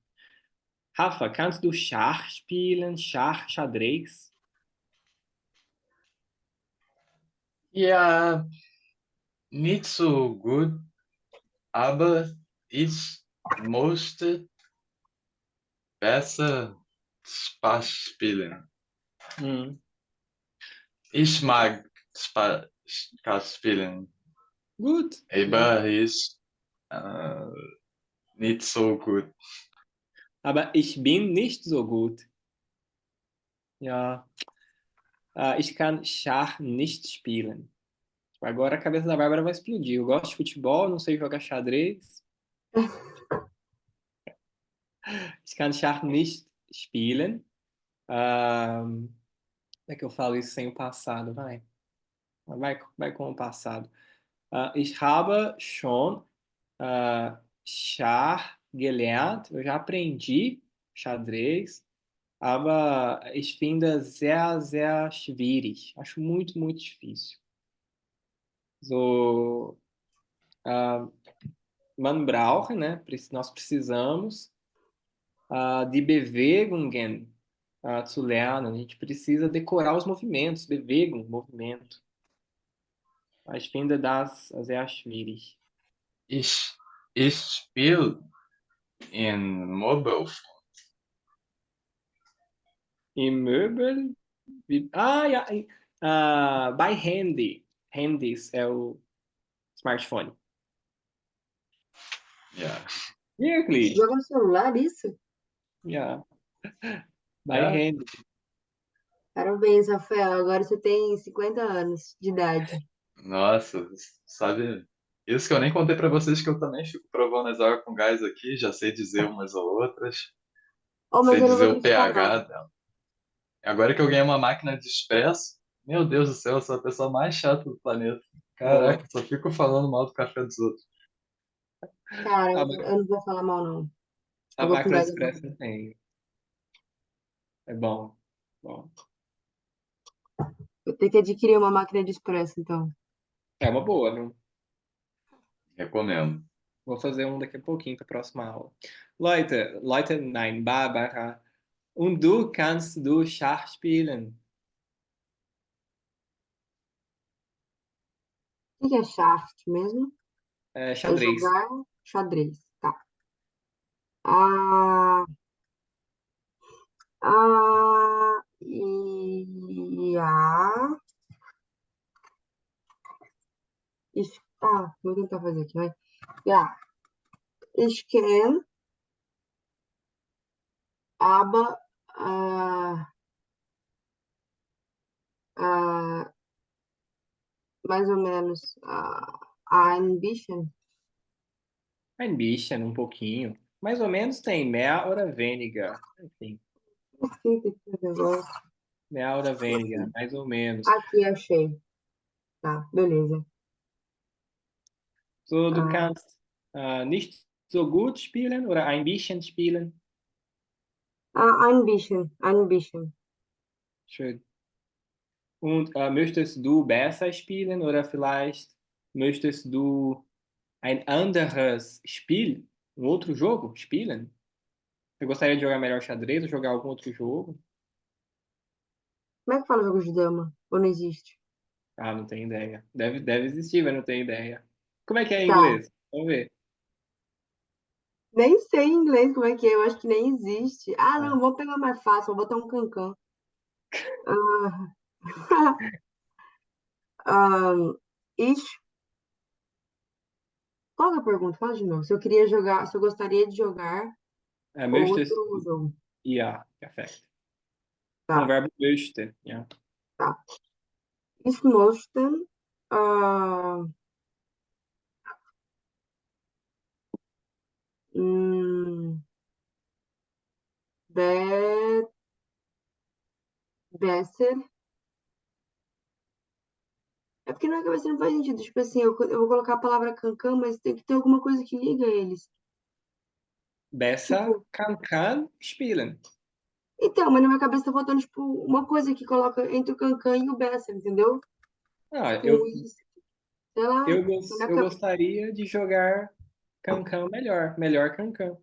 Rafa, kannst du Schach spielen? Schach, Xadrez? Ja, nicht so gut, aber ich möchte besser Spaß spielen. Hm. Ich mag Spaß spielen, Gut. aber ich äh, nicht so gut. Aber ich bin nicht so gut. Ja, ich kann Schach nicht spielen. Agora a cabeça da Bárbara vai explodir. Eu gosto de futebol, não sei jogar xadrez. Ich kann Schach nicht spielen. Como é que eu falo isso sem o passado? Vai com o passado. Ich habe schon Schach gelernt. Eu já aprendi xadrez. Aber ich finde sehr, sehr schwierig. Acho muito, muito difícil. So, man braucht, né? Nós precisamos die Bewegungen zu lernen. A gente precisa decorar os movimentos. Bewegung, movimento. Ich finde das sehr schwierig. Ich, ich spiele in Mobile. E Möbel. Ja. By Handy. Handys é o smartphone. Ja. Wirklich? Joga no celular, isso? Ja. By Ja. Handy. Parabéns, Rafael. Agora você tem 50 anos de idade. Nossa, sabe? Isso que eu nem contei pra vocês que eu também fico provando as águas com gás aqui, já sei dizer umas ou outras, Oh, mas sei eu não dizer vou o acreditar, não. pH dela. Agora que eu ganhei uma máquina de expresso, meu Deus do céu, eu sou a pessoa mais chata do planeta. Boa. Caraca, só fico falando mal do café dos outros. Cara, A, eu não vou falar mal, não. a Escova com máquina de gás é expresso bom. eu tenho. É bom. Bom. Eu tenho que adquirir uma máquina de expresso, então. É uma boa, viu? Recomendo. Vou fazer um daqui a pouquinho para a próxima aula. Leute, nein, Barbara. Und du kannst du Schach spielen? O que é shaft mesmo? É Xadrez. jogar xadrez. Tá. Ah, ja, vou tentar fazer aqui, vai. Ja, ich kann, aber, äh, mais ou menos, ein bisschen. Ein bisschen, um pouquinho. Mais ou menos tem mehr oder weniger. Enfim. Esqueci esse negócio. Mehr oder weniger, mais ou menos. Aqui, achei. Tá, beleza. So, du Ah, kannst nicht so gut spielen oder ein bisschen spielen. Ambition, ambition. Schön. Und möchtest du besser spielen oder vielleicht möchtest du ein anderes Spiel, um outro jogo, spielen? Você gostaria de jogar melhor xadrez ou jogar algum outro jogo? Como é que fala jogo de dama? Ou não existe? Ah, não tenho ideia. Deve existir, mas não tenho ideia. Como é que é em Tá. inglês? Vamos ver. Nem sei em inglês como é que é, eu acho que nem existe. Ah, Ah, não, vou pegar mais fácil, vou botar um cancan. Ah, ah, ish, qual que é a pergunta? Fala de novo. Se eu queria jogar, se eu gostaria de jogar möchtest outro du? jogo. Ja, perfekt. Com o Tá, verbo möchte. Ja. tá. Ich möchte, ah, hum, be, besser. É porque na minha cabeça não faz sentido. Tipo assim, eu vou colocar a palavra cancan, mas tem que ter alguma coisa que liga eles. Besser Tipo, kann spielen. então, mas na minha cabeça tá faltando, tipo, uma coisa que coloca entre o cancan e o besser, entendeu? Ah, Tipo, isso, sei lá, na minha eu cabeça. gostaria de jogar Cancan melhor. Melhor Cancan.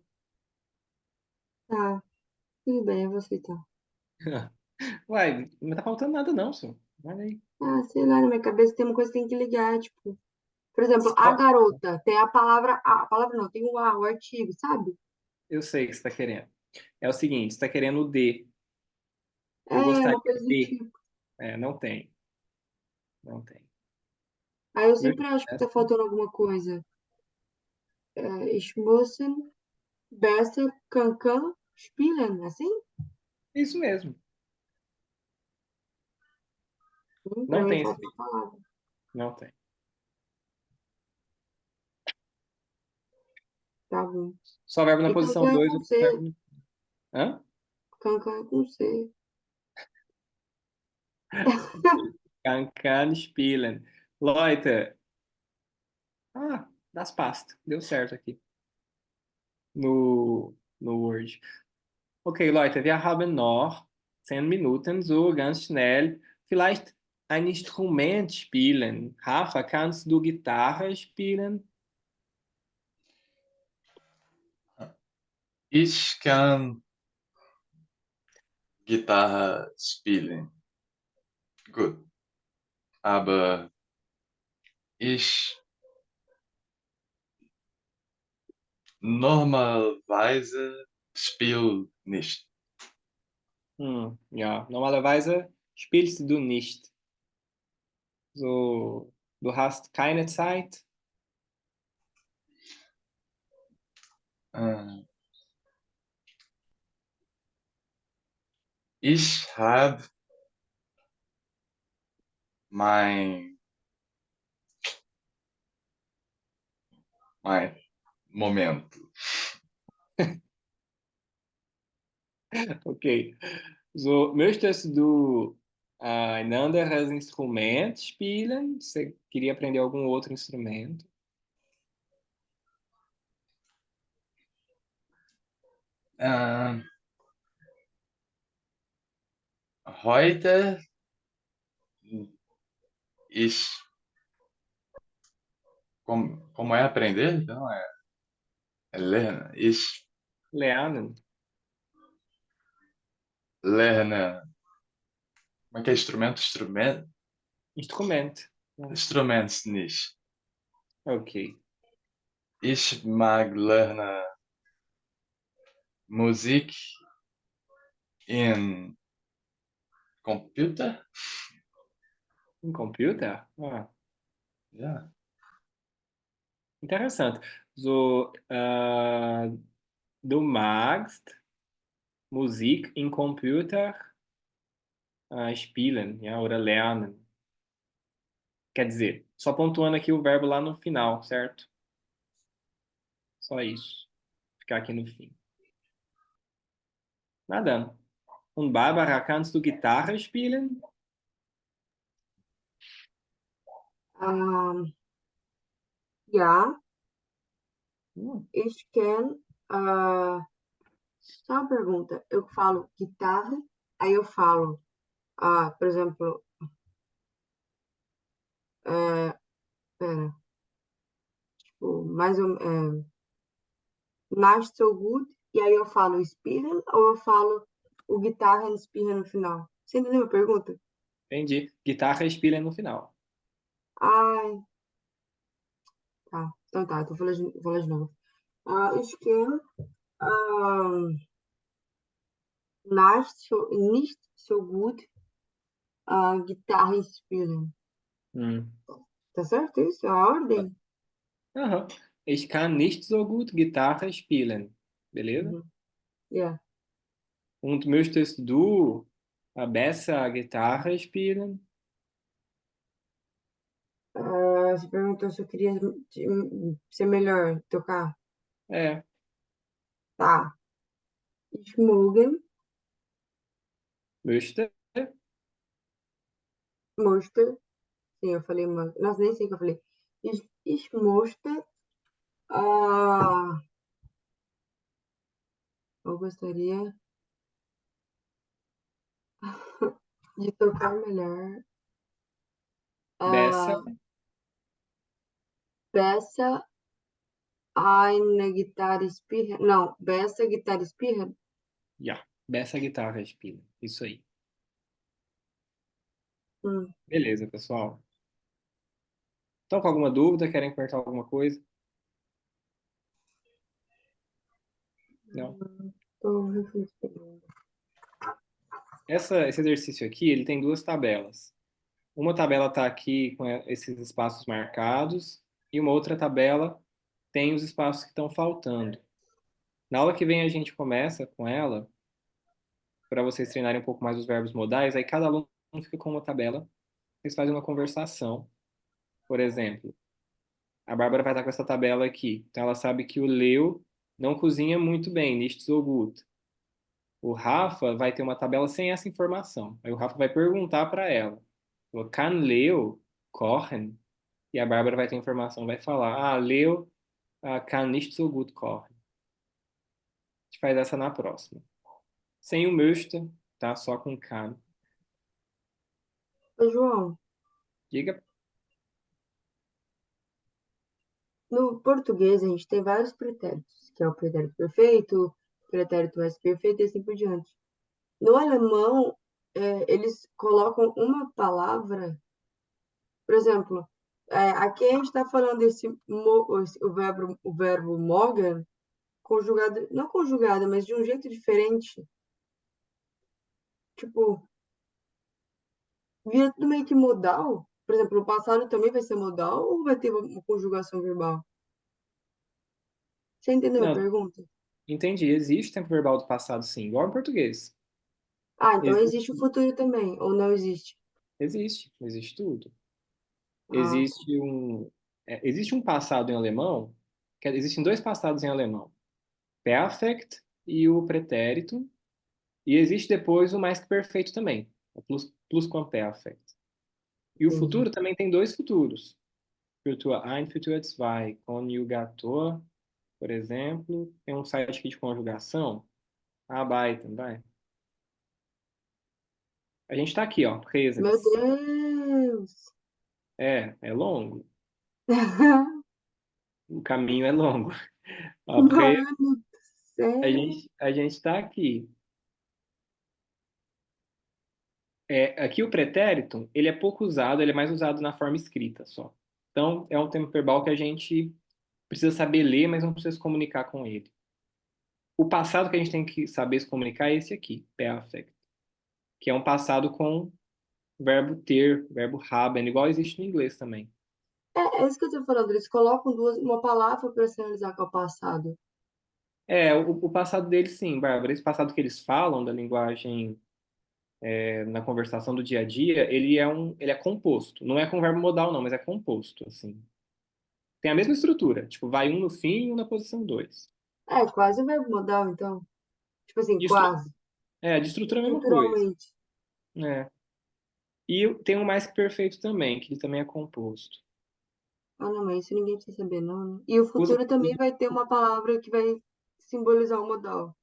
Tá, tudo bem, eu vou aceitar. Uai, não tá faltando nada não, senhor. Olha aí. Ah, sei lá, na minha cabeça tem uma coisa que tem que ligar, tipo. Por exemplo, a Só- garota, tem a palavra não, tem o a, o artigo, sabe? Eu sei o que você está querendo. É o seguinte, você está querendo o D. Eu É, gostaria uma coisa do de. tipo. É, não tem. Não tem. Aí eu Meu sempre acho que tá Deus. faltando alguma coisa. É, ich müssen besser cancan spielen, assim? Isso mesmo. Pra Não mim tem esse falta D. uma palavra. Não tem. Tá bom. Só verbo na E posição cancan é 2 com ou C. verbo no... Hã? Cancan é com C. Cancan spielen. Leute. Ah, das pastas. Deu certo aqui. No Word. Okay, Leute, wir haben noch 10 Minuten, so ganz schnell. Vielleicht ein Instrument spielen. Rafa, kannst du Gitarre spielen? Ich kann Gitarre spielen. Gut. Aber ich normalerweise spiele nicht. Ja, normalerweise spielst du nicht. So, du hast keine Zeit. Äh, Ich habe mein, mein Moment. Okay. So, möchtest du ein anderes Instrument spielen? Você queria aprender algum outro instrumento? Äh, Heute ich, como é aprender? Não é lernen. Ich Lernen. lerne. Como é que é instrumento? Instrumento. Ja. Instrumentos nicht. Ok. Ich mag lernen Musik in Computer. Um computer? Ah, Ja. interessante. So, du magst Musik im Computer spielen, ja, oder lernen. Quer dizer, só pontuando aqui o verbo lá no final, certo? Só isso. Ficar aqui no fim. Nada. Und Barbara, kannst du Gitarre spielen? Ah, ja, Hm, ich kann. Só uma pergunta. Eu falo guitarra, aí eu falo, por exemplo, é, pera, tipo, not so good, e aí eu falo Spielen ou eu falo o guitarra e Spielen no final? Você entendeu a pergunta? entendi. Guitarra spielen no final. Ai, tá. Então tá, então vou falar de novo. Ich kann nicht so gut Gitarre spielen. Hm. Tá certo isso? A ordem? Aham. Ich kann nicht so gut Gitarre spielen. Beleza? Uhum. Yeah. Und möchtest du besser Gitarre spielen? Você perguntou se eu queria ser melhor, tocar. É, Tá. Ich mögen, möchte. möchte. Sim, eu falei, nossa, nem sei o que eu falei. Ich möchte, eu gostaria de tocar melhor. Besser. Ah, besser eine Gitarre spielen. Não, besser Gitarre spielen. Ja, besser Gitarre spielen. Isso aí. Hum. Beleza, pessoal. Estão com alguma dúvida? Querem perguntar alguma coisa? Não. Tô refletindo. Esse exercício aqui, ele tem duas tabelas. Uma tabela está aqui com esses espaços marcados e uma outra tabela tem os espaços que estão faltando. Na aula que vem a gente começa com ela, para vocês treinarem um pouco mais os verbos modais, aí cada aluno fica com uma tabela, vocês fazem uma conversação. Por exemplo, a Bárbara vai estar com essa tabela aqui. Então ela sabe que o Leo não cozinha muito bem, nicht so gut. O Rafa vai ter uma tabela sem essa informação. Aí o Rafa vai perguntar para ela: Kann Leo kochen? E a Bárbara vai ter informação, vai falar: Leo kann nicht so gut kochen. A gente faz essa na próxima. Sem o möchte, tá? Só com kann. Ô, João, Diga. no português a gente tem vários pretéritos, que é o pretérito perfeito, pretérito mais perfeito e assim por diante. No alemão, eles colocam uma palavra, por exemplo, aqui a gente está falando o verbo morgen, conjugado, não conjugado, mas de um jeito diferente. Tipo, vira tudo meio que modal. Por exemplo, o passado também vai ser modal ou vai ter uma conjugação verbal? Você entendeu a Não, pergunta? entendi. Existe tempo verbal do passado, sim, igual em português. Então existe o Existe, futuro também, ou não existe? existe tudo. Ah, Existe um passado em alemão, existem dois passados em alemão, perfect e o pretérito, e existe depois o mais que perfeito também, o plusquamperfekt. E o entendi. futuro também tem dois futuros, Futur 1, Futur 2, conjugator, por exemplo, tem um site aqui de conjugação, arbeiten, vai. A gente está aqui, ó, Meu presens. Deus! É longo, o caminho é longo. Ó, Mano do céu! a gente está aqui. Aqui o pretérito, ele é pouco usado, ele é mais usado na forma escrita só. Então, é um tempo verbal que a gente precisa saber ler, mas não precisa se comunicar com ele. O passado que a gente tem que saber se comunicar é esse aqui, perfect, que é um passado com verbo ter, verbo haben, igual existe no inglês também. É isso que eu tô falando, eles colocam uma palavra para sinalizar que é o passado. O passado deles, sim, Bárbara. Esse passado que eles falam da linguagem na conversação do dia a dia, ele é composto. Não é com verbo modal, não, mas é composto, assim. Tem a mesma estrutura. Tipo, vai um no fim e um na posição dois. É, quase o verbo modal, então. Tipo assim, Isso, quase. É, de estrutura é a mesma coisa. estruturalmente. É. E tem um mais que perfeito também, que ele também é composto. Ah, não, mas isso ninguém precisa saber, não, né? E o Usa, futuro também vai ter uma palavra que vai simbolizar o modal,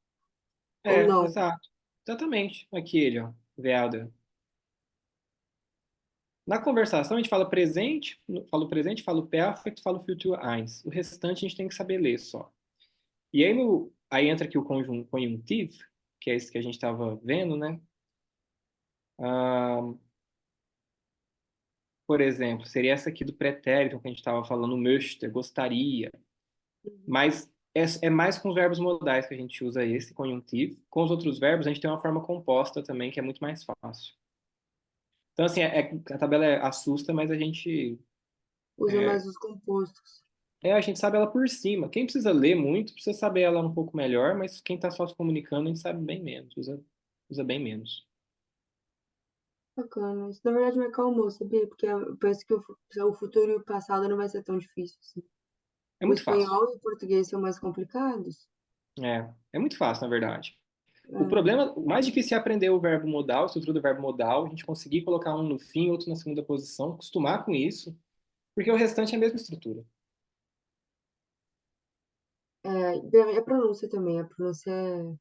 ou não? exato. Exatamente. Aqui ele, ó. Veada. Na conversação, a gente fala o presente, fala o perfect, fala o future eins. O restante a gente tem que saber ler só. E aí, aí entra aqui o conjuntivo, que é esse que a gente estava vendo, né? Ah, por exemplo, seria essa aqui do pretérito que a gente estava falando, möchte, gostaria. Mas é mais com os verbos modais que a gente usa esse conjuntivo. Com os outros verbos, a gente tem uma forma composta também, que é muito mais fácil. Então, assim, a tabela assusta, mas Usa é, mais os compostos. a gente sabe ela por cima. Quem precisa ler muito, precisa saber ela um pouco melhor, mas quem está só se comunicando, a gente sabe bem menos, usa bem menos. Bacana. Isso, na verdade, me acalmou, sabia? Porque parece que o futuro e o passado não vai ser tão difícil assim. É O muito fácil. espanhol e o português são mais complicados. É muito fácil, na verdade. O É, problema, o mais difícil é aprender o verbo modal, a estrutura do verbo modal, a gente conseguir colocar um no fim, outro na segunda posição, acostumar com isso, porque o restante é a mesma estrutura. a pronúncia também. A pronúncia é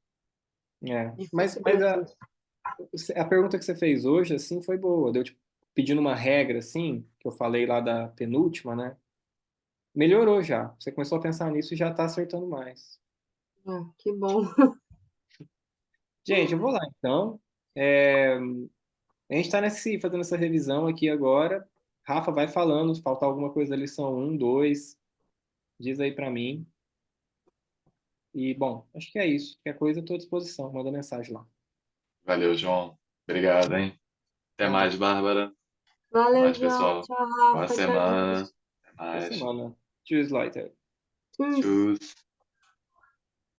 Mas, difícil mas para gente. a pergunta que você fez hoje, assim, foi boa. Deu, tipo, pedindo uma regra, assim, que eu falei lá da penúltima, né? Melhorou já. Você começou a pensar nisso e já está acertando mais. Que bom. Gente, eu vou lá, então. É, a gente está fazendo essa revisão aqui agora. Rafa vai falando, se faltar alguma coisa da lição um, 2, diz aí para mim. E, bom, acho que é isso. Qualquer coisa, eu estou à disposição. Manda mensagem lá. Valeu, João. Obrigado, hein? Até Nada. mais, Bárbara. Até Valeu, mais, João. pessoal. Tchau, Boa Rafa. Até mais. semana. Até Boa mais. semana. Tschüss, Leute. Tschüss. Tchau.